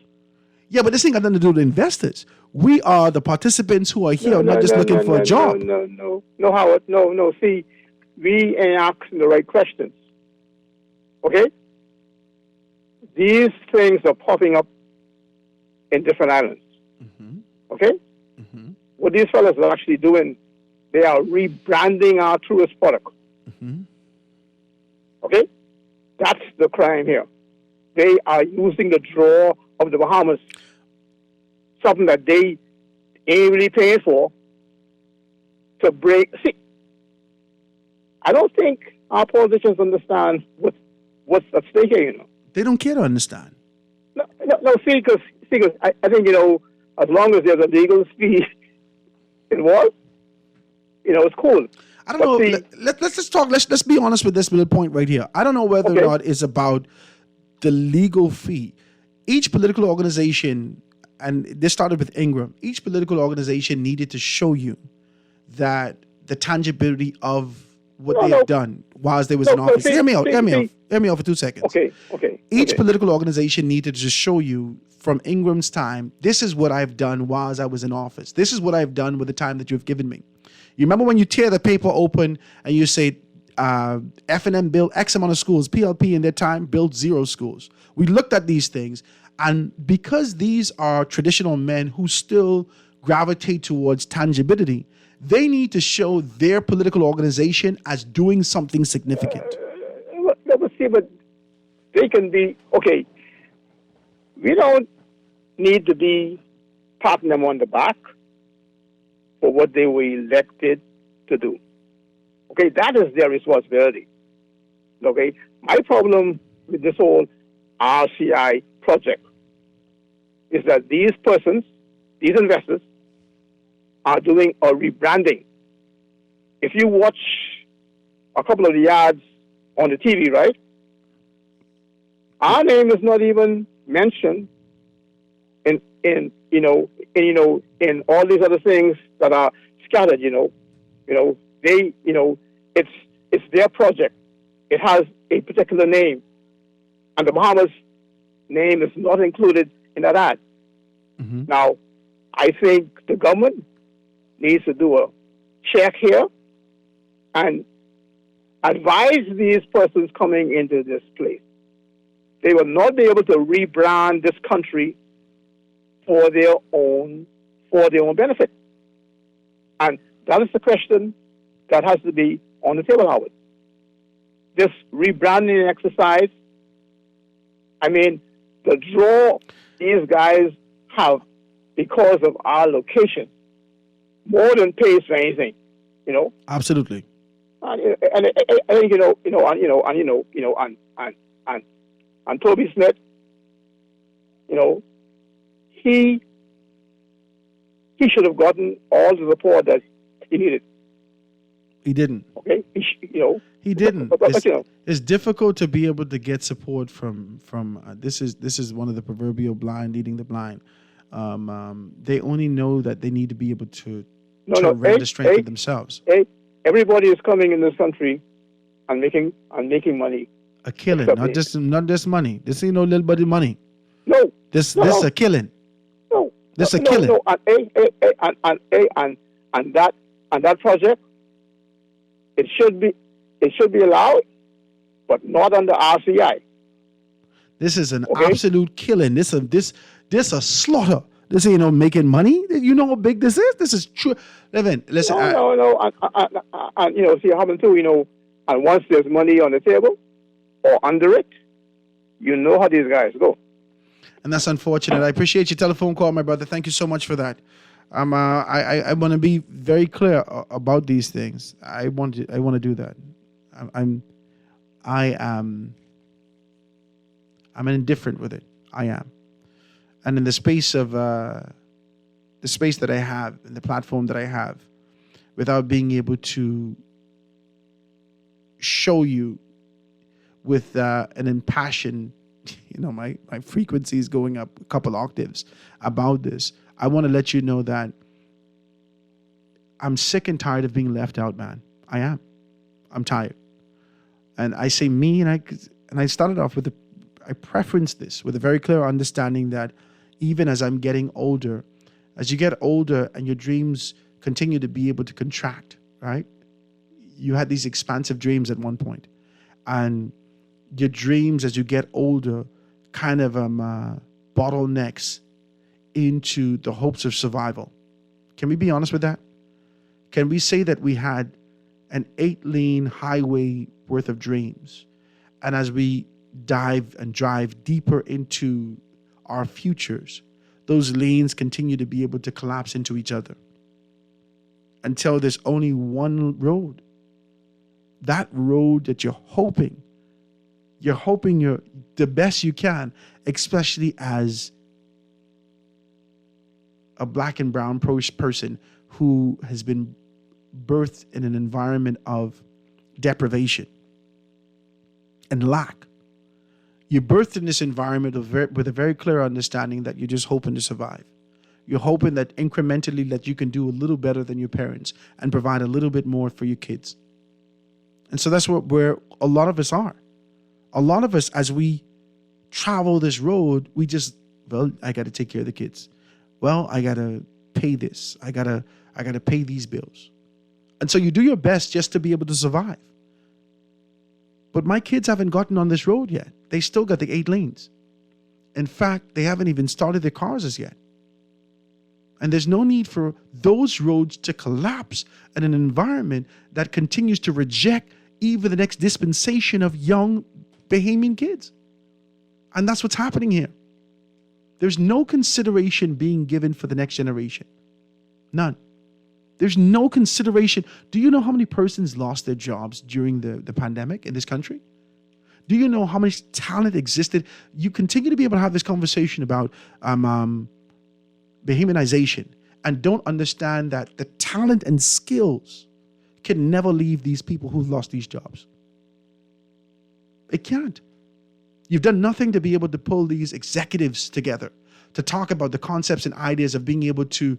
Yeah, but this ain't got nothing to do with the investors. We are the participants who are here, not just looking for a job. No, Howard. No. See, we ain't asking the right questions. Okay? These things are popping up in different islands. Okay? What these fellas are actually doing, they are rebranding our tourist product. Okay? That's the crime here. They are using the draw of the Bahamas, something that they ain't really paying for, to break. See, I don't think our politicians understand what's at stake here, you know. They don't care to understand. No, see, because I think, you know, as long as there's a legal fee involved, you know, it's cool. I don't know. Let's just talk. Let's be honest with this little point right here. I don't know whether or not it's about the legal fee. Each political organization, and this started with Ingram, each political organization needed to show you that the tangibility of what they have done whilst they was in office. Hear me out for 2 seconds. Okay. Each political organization needed to show you from Ingram's time, this is what I've done whilst I was in office. This is what I've done with the time that you've given me. You remember when you tear the paper open and you say, F&M built X amount of schools, PLP in their time built 0 schools. We looked at these things, and because these are traditional men who still gravitate towards tangibility, they need to show their political organization as doing something significant. But they can be, okay, we don't need to be patting them on the back for what they were elected to do. Okay, that is their responsibility. Okay, my problem with this whole RCI project is that these persons, these investors, are doing a rebranding. If you watch a couple of the ads on the TV, right, our name is not even mentioned in all these other things that are scattered. It's their project. It has a particular name, and the Bahamas name is not included in that ad. Now, I think the government needs to do a check here and advise these persons coming into this place. They will not be able to rebrand this country for their own benefit. And that is the question that has to be on the table, Howard. This rebranding exercise, I mean, the draw these guys have because of our location more than pays for anything, you know. Absolutely. And I think and Toby Smith, you know, he should have gotten all the support that he needed. He didn't. Okay, he didn't. But, it's difficult to be able to get support from. This is one of the proverbial blind leading the blind. They only know that they need to be able to No, render strength in themselves. Everybody is coming in this country and making money. A killing, not just money. This ain't no little buddy money. No. This a killing. No. This a killing. No. And that project, it should be allowed, but not under RCI. This is an absolute killing. This a slaughter. This ain't no making money. You know how big this is? This is true. Listen. No. And see what happened too, and once there's money on the table or under it, you know how these guys go. And that's unfortunate. I appreciate your telephone call, my brother. Thank you so much for that. I want to be very clear about these things. I want to do that. I'm indifferent with it. I am. And in the space of the space that I have, and the platform that I have, without being able to show you with an impassioned, my frequency is going up a couple octaves about this. I want to let you know that I'm sick and tired of being left out, man. I am. I'm tired. And I say me, and I started off with I preference this with a very clear understanding that even as I'm getting older, as you get older and your dreams continue to be able to contract, right? You had these expansive dreams at one point, and your dreams as you get older kind of bottlenecks into the hopes of survival. Can we be honest with that? Can we say that we had an 8-lane highway worth of dreams, and as we dive and drive deeper into our futures, those lanes continue to be able to collapse into each other until there's only one road? That road that you're hoping you're the best you can, especially as a black and brown person who has been birthed in an environment of deprivation and lack. You're birthed in this environment with a very clear understanding that you're just hoping to survive. You're hoping that incrementally that you can do a little better than your parents and provide a little bit more for your kids. And so that's where a lot of us are. A lot of us, as we travel this road, we just, I got to take care of the kids. Well, I got to pay this. I got to pay these bills. And so you do your best just to be able to survive. But my kids haven't gotten on this road yet. They still got the 8 lanes. In fact, they haven't even started their cars as yet. And there's no need for those roads to collapse in an environment that continues to reject even the next dispensation of young Bahamian kids. And that's what's happening here. There's no consideration being given for the next generation. None. There's no consideration. Do you know how many persons lost their jobs during the pandemic in this country? Do you know how much talent existed? You continue to be able to have this conversation about Bahamianization and don't understand that the talent and skills can never leave these people who've lost these jobs. It can't. You've done nothing to be able to pull these executives together to talk about the concepts and ideas of being able to,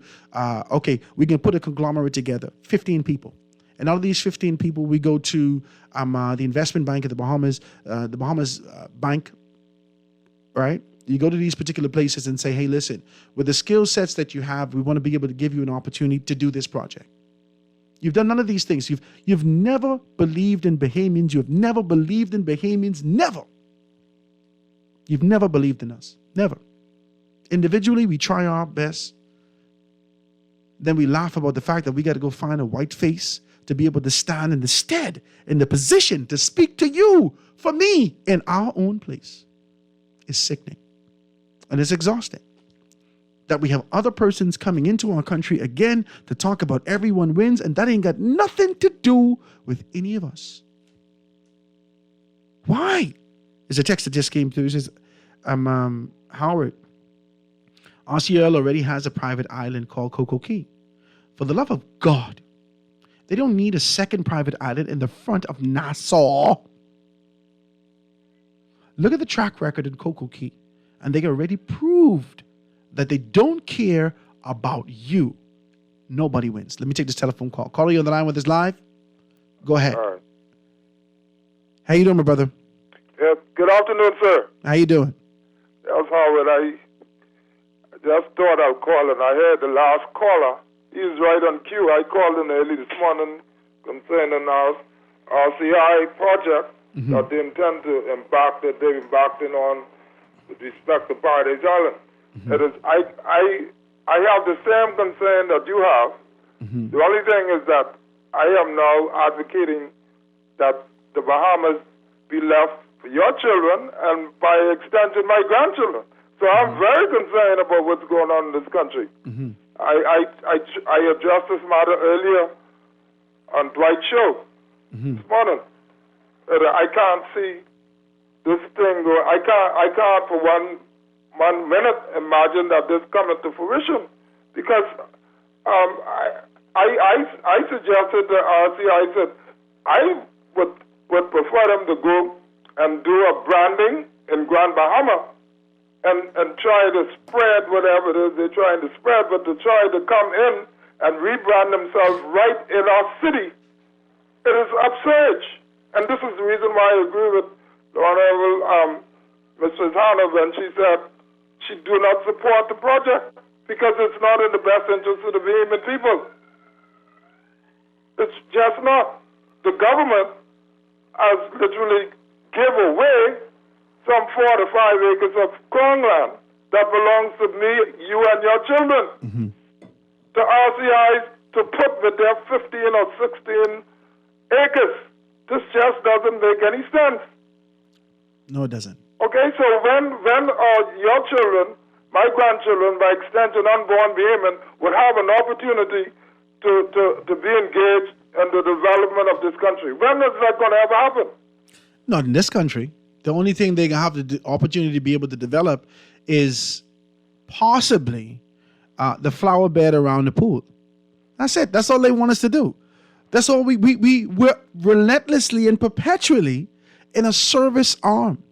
we can put a conglomerate together, 15 people. And out of these 15 people, we go to the investment bank of the Bahamas bank, right? You go to these particular places and say, hey, listen, with the skill sets that you have, we want to be able to give you an opportunity to do this project. You've done none of these things. You've never believed in Bahamians. You have never believed in Bahamians. Never. You've never believed in us. Never. Individually, we try our best. Then we laugh about the fact that we got to go find a white face to be able to stand in the stead, in the position to speak to you, for me, in our own place. It's sickening. And it's exhausting. That we have other persons coming into our country again to talk about everyone wins, and that ain't got nothing to do with any of us. Why? There's a text that just came through. It says, Howard, RCL already has a private island called Coco Key. For the love of God, they don't need a second private island in the front of Nassau. Look at the track record in Coco Key, and they already proved that they don't care about you, nobody wins. Let me take this telephone call. Caller, you on the line with us live? Go ahead. All right. How you doing, my brother? Yes. Good afternoon, sir. How you doing? That's Howard. I just thought I'd call, and I heard the last caller. He's right on cue. I called in early this morning concerning our RCI project that they intend to embark, that they've embarked in on with respect to Paradise Island. It is, I have the same concern that you have. The only thing is that I am now advocating that the Bahamas be left for your children and by extension my grandchildren. So I'm very concerned about what's going on in this country. I addressed this matter earlier on Dwight's show this morning. I can't see this thing go. I can't for one minute imagine that this coming to fruition, because I suggested to RCI, I said I would prefer them to go and do a branding in Grand Bahama and try to spread whatever it is they're trying to spread, but to try to come in and rebrand themselves right in our city, it is absurd. And this is the reason why I agree with the Honorable Mrs. Hannah when she said she do not support the project because it's not in the best interest of the Bahamian people. It's just not. The government has literally give away some 4 to 5 acres of crown land that belongs to me, you, and your children. The RCIs to put with their 15 or 16 acres. This just doesn't make any sense. No, it doesn't. Okay, so when your children, my grandchildren, by extension unborn Bahamian, would have an opportunity to be engaged in the development of this country, when is that going to ever happen? Not in this country. The only thing they have the opportunity to be able to develop is possibly the flower bed around the pool. That's it. That's all they want us to do. That's all we're relentlessly and perpetually in a service arm,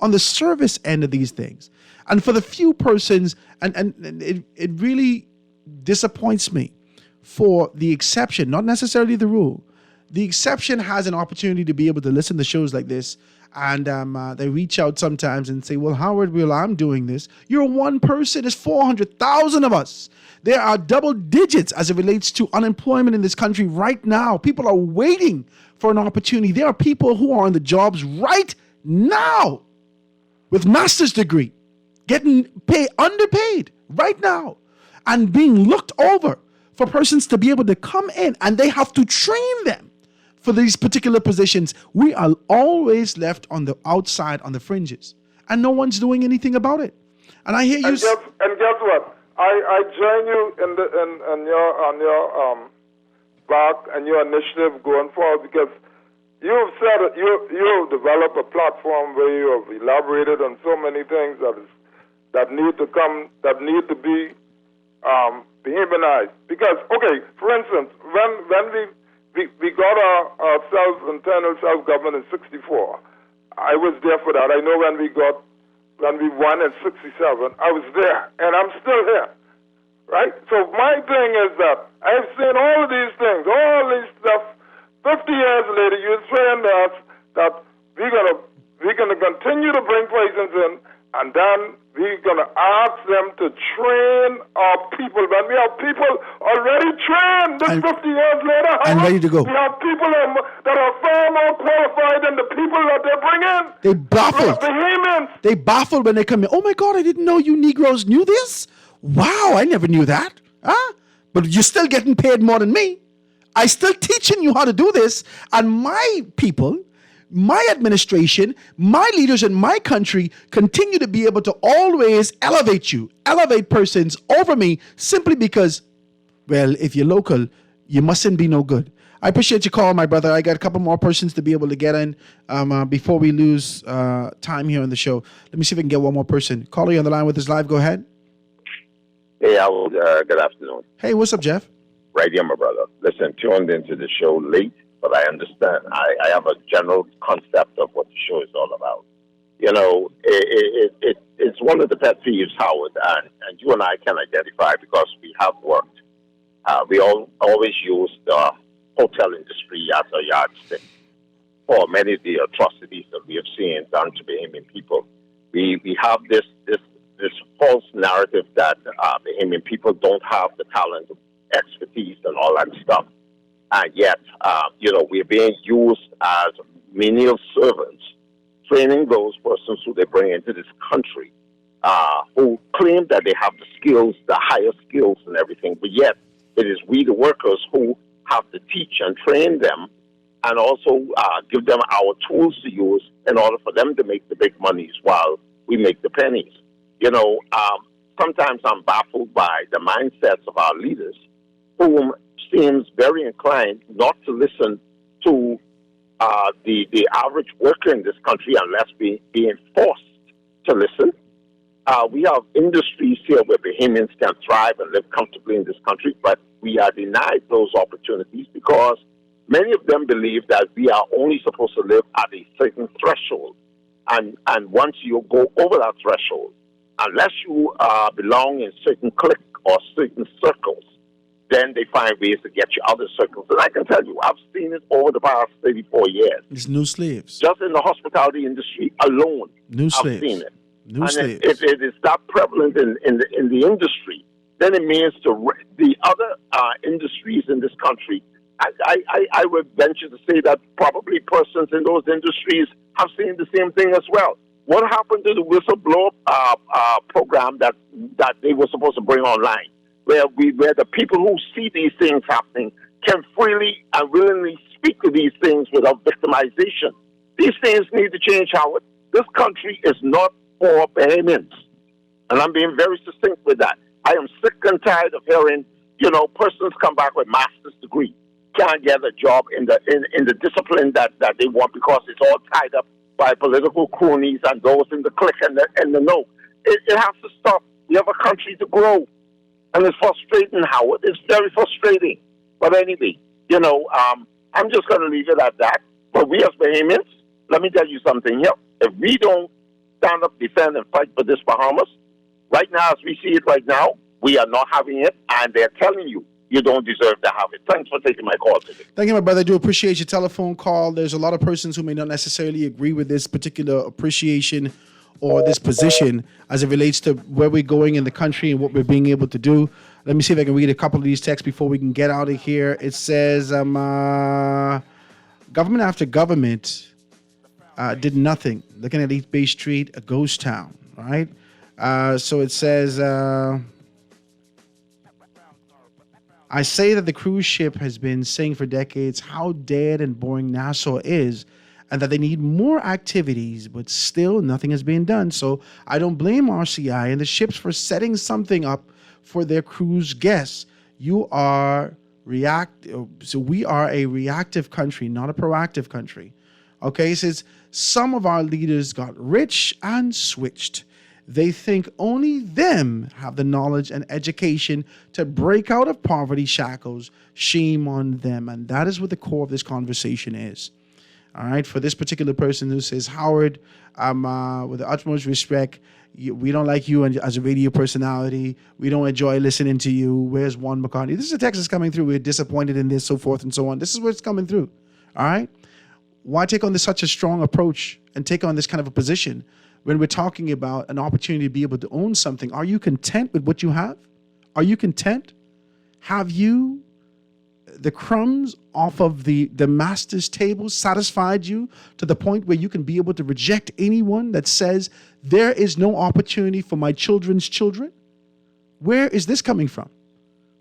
on the service end of these things. And for the few persons, and it really disappoints me for the exception, not necessarily the rule. The exception has an opportunity to be able to listen to shows like this, and they reach out sometimes and say, well, Howard, I'm doing this. You're one person. There's 400,000 of us. There are double digits as it relates to unemployment in this country right now. People are waiting for an opportunity. There are people who are on the jobs right now with master's degree, getting underpaid right now, and being looked over for persons to be able to come in, and they have to train them for these particular positions. We are always left on the outside, on the fringes, and no one's doing anything about it. And I hear you. And guess what? I join you on your back and your initiative going forward, because you've said it, you've developed a platform where you have elaborated on so many things that need to be Bahamianized. Because, okay, for instance, when we got our internal self-government in 1964, I was there for that. I know when we won in 1967, I was there, and I'm still here, right? So my thing is that I've seen all of these things, all this stuff. 50 years later, you're saying to us that we're gonna continue to bring persons in, and then we're gonna ask them to train our people. When we have people already trained, this 50 years later, and ready to go. We have people that are far more qualified than the people that they bring in. They baffled. Bahamians. They baffled when they come in. Oh my God, I didn't know you Negroes knew this. Wow, I never knew that. Huh? But you're still getting paid more than me. I still teaching you how to do this, and my people, my administration, my leaders in my country continue to be able to always elevate persons over me simply because, well, if you're local, you mustn't be no good. I appreciate your call, my brother. I got a couple more persons to be able to get in before we lose time here on the show. Let me see if I can get one more person. Caller, you on the line with us live. Go ahead. Hey, good afternoon. Hey, what's up, Jeff? Right here, my brother. Listen, tuned into the show late, but I understand. I have a general concept of what the show is all about. You know, it it's one of the pet peeves, Howard, and you and I can identify because we have worked. We always use the hotel industry as a yardstick for many of the atrocities that we have seen done to Bahamian people. We have this false narrative that Bahamian people don't have the talent, expertise, and all that stuff. And yet, we're being used as menial servants, training those persons who they bring into this country, who claim that they have the skills, the higher skills and everything, but yet it is we, the workers, who have to teach and train them and also give them our tools to use in order for them to make the big monies while we make the pennies. Sometimes I'm baffled by the mindsets of our leaders, whom seems very inclined not to listen to the average worker in this country unless being forced to listen. We have industries here where Bahamians can thrive and live comfortably in this country, but we are denied those opportunities because many of them believe that we are only supposed to live at a certain threshold. And once you go over that threshold, unless you belong in certain clique or certain circles, then they find ways to get you out of circles. And I can tell you, I've seen it over the past 34 years. It's new slaves. Just in the hospitality industry alone, I've seen it. New and slaves. if it is that prevalent in the industry, then it means the other industries in this country, I would venture to say that probably persons in those industries have seen the same thing as well. What happened to the whistleblower program that they were supposed to bring online, where the people who see these things happening can freely and willingly speak to these things without victimization? These things need to change, Howard. This country is not for Bahamians. And I'm being very succinct with that. I am sick and tired of hearing, persons come back with master's degree, can't get a job in the discipline that they want because it's all tied up by political cronies and those in the clique and the no. It has to stop. We have a country to grow. And it's frustrating, Howard. It's very frustrating. But anyway, I'm just going to leave it at that. But we as Bahamians, let me tell you something here. If we don't stand up, defend, and fight for this Bahamas, right now, as we see it right now, we are not having it, and they're telling you, you don't deserve to have it. Thanks for taking my call today. Thank you, my brother. I do appreciate your telephone call. There's a lot of persons who may not necessarily agree with this particular appreciation or this position as it relates to where we're going in the country and what we're being able to do. Let me see if I can read a couple of these texts before we can get out of here. It says, government after government did nothing. Looking at East Bay Street, a ghost town, right? So it says, I say that the cruise ship has been saying for decades how dead and boring Nassau is and that they need more activities, but still nothing is being done. So I don't blame RCI and the ships for setting something up for their cruise guests. So we are a reactive country, not a proactive country. Okay, it says some of our leaders got rich and switched. They think only them have the knowledge and education to break out of poverty shackles. Shame on them. And that is what the core of this conversation is. All right, for this particular person who says, Howard, with the utmost respect, we don't like you as a radio personality. We don't enjoy listening to you. Where's Juan McCartney? This is a text that's coming through. We're disappointed in this, so forth and so on. This is what's coming through. All right? Why take on such a strong approach and take on this kind of a position when we're talking about an opportunity to be able to own something? Are you content with what you have? Are you content? Have you the crumbs off of the master's table satisfied you to the point where you can be able to reject anyone that says there is no opportunity for my children's children? Where is this coming from?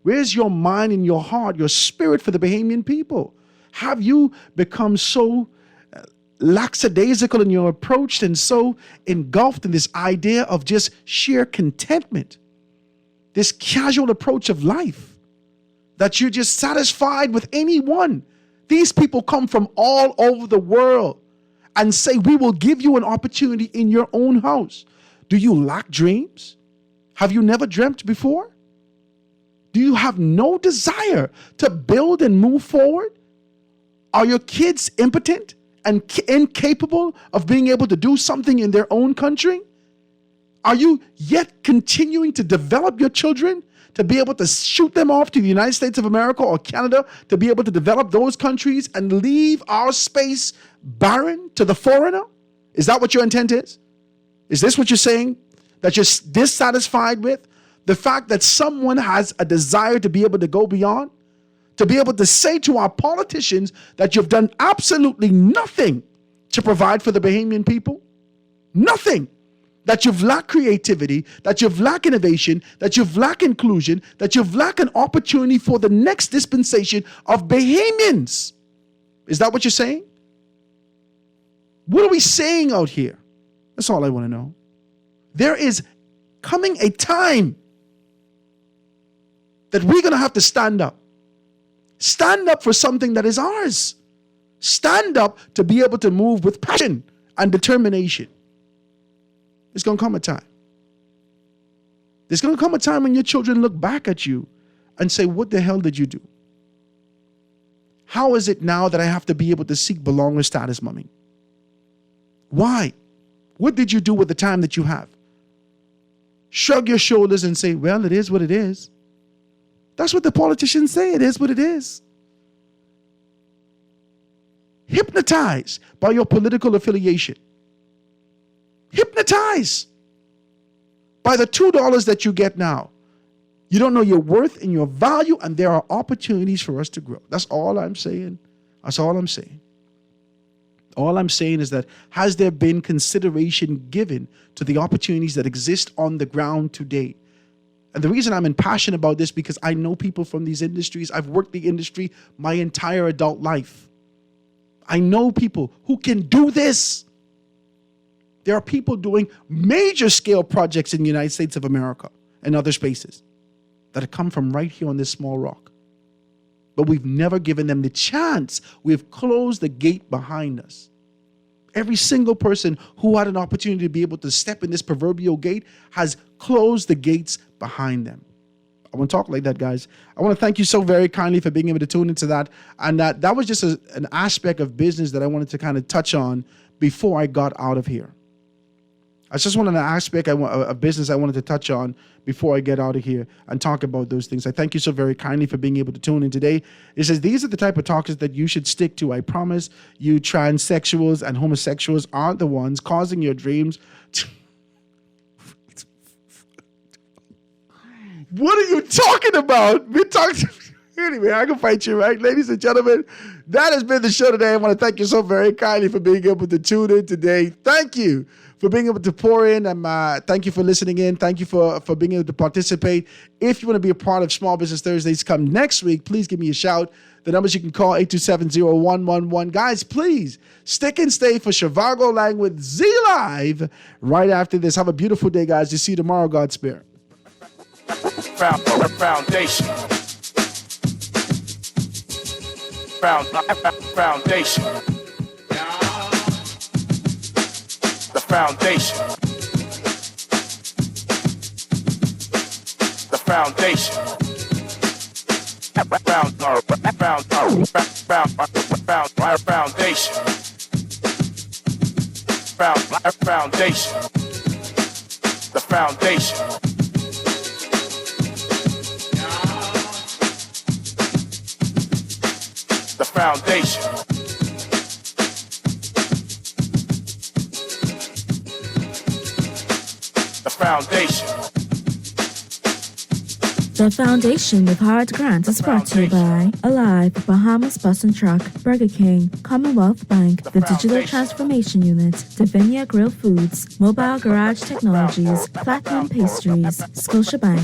Where's your mind and your heart, your spirit for the Bahamian people? Have you become so lackadaisical in your approach and so engulfed in this idea of just sheer contentment, this casual approach of life, that you're just satisfied with anyone? These people come from all over the world and say, we will give you an opportunity in your own house. Do you lack dreams? Have you never dreamt before? Do you have no desire to build and move forward? Are your kids impotent and incapable of being able to do something in their own country? Are you yet continuing to develop your children to be able to shoot them off to the United States of America or Canada, to be able to develop those countries and leave our space barren to the foreigner? Is that what your intent is? Is this what you're saying? That you're dissatisfied with? The fact that someone has a desire to be able to go beyond? To be able to say to our politicians that you've done absolutely nothing to provide for the Bahamian people? Nothing. That you've lacked creativity, that you've lacked innovation, that you've lacked inclusion, that you've lacked an opportunity for the next dispensation of Bahamians. Is that what you're saying? What are we saying out here? That's all I want to know. There is coming a time that we're going to have to stand up. Stand up for something that is ours. Stand up to be able to move with passion and determination. There's going to come a time. There's going to come a time when your children look back at you and say, what the hell did you do? How is it now that I have to be able to seek belonger status, mommy? Why? What did you do with the time that you have? Shrug your shoulders and say, well, it is what it is. That's what the politicians say. It is what it is. Hypnotized by your political affiliation. Hypnotized by the $2 that you get now. You don't know your worth and your value, and there are opportunities for us to grow. That's all I'm saying. That's all I'm saying. All I'm saying is that, has there been consideration given to the opportunities that exist on the ground today? And the reason I'm impassioned about this, because I know people from these industries. I've worked the industry my entire adult life. I know people who can do this. There are people doing major scale projects in the United States of America and other spaces that have come from right here on this small rock. But we've never given them the chance. We've closed the gate behind us. Every single person who had an opportunity to be able to step in this proverbial gate has closed the gates behind them. I want to talk like that, guys. I want to thank you so very kindly for being able to tune into that. And that was just an aspect of business that I wanted to kind of touch on before I got out of here. I just wanted an aspect of business I wanted to touch on before I get out of here and talk about those things. I thank you so very kindly for being able to tune in today. It says, these are the type of talks that you should stick to. I promise you, transsexuals and homosexuals aren't the ones causing your dreams. What are you talking about? We're talking. Anyway, I can fight you, right? Ladies and gentlemen, that has been the show today. I want to thank you so very kindly for being able to tune in today. Thank you for being able to pour in. Thank you for listening in. Thank you for being able to participate. If you want to be a part of Small Business Thursdays come next week, please give me a shout. The numbers you can call, 827-0111. Guys, please stick and stay for Shivago Lang with Z Live right after this. Have a beautiful day, guys. See you tomorrow, God's Spirit. Foundation. Foundation. The foundation. The foundation. Foundation. The foundation. The foundation. The foundation. The Foundation with Howard Grant is brought to you by Alive, Bahamas Bus and Truck, Burger King, Commonwealth Bank, the Digital Transformation Unit, Divinia Grill Foods, Mobile Garage Technologies, Platinum Pastries, Scotiabank.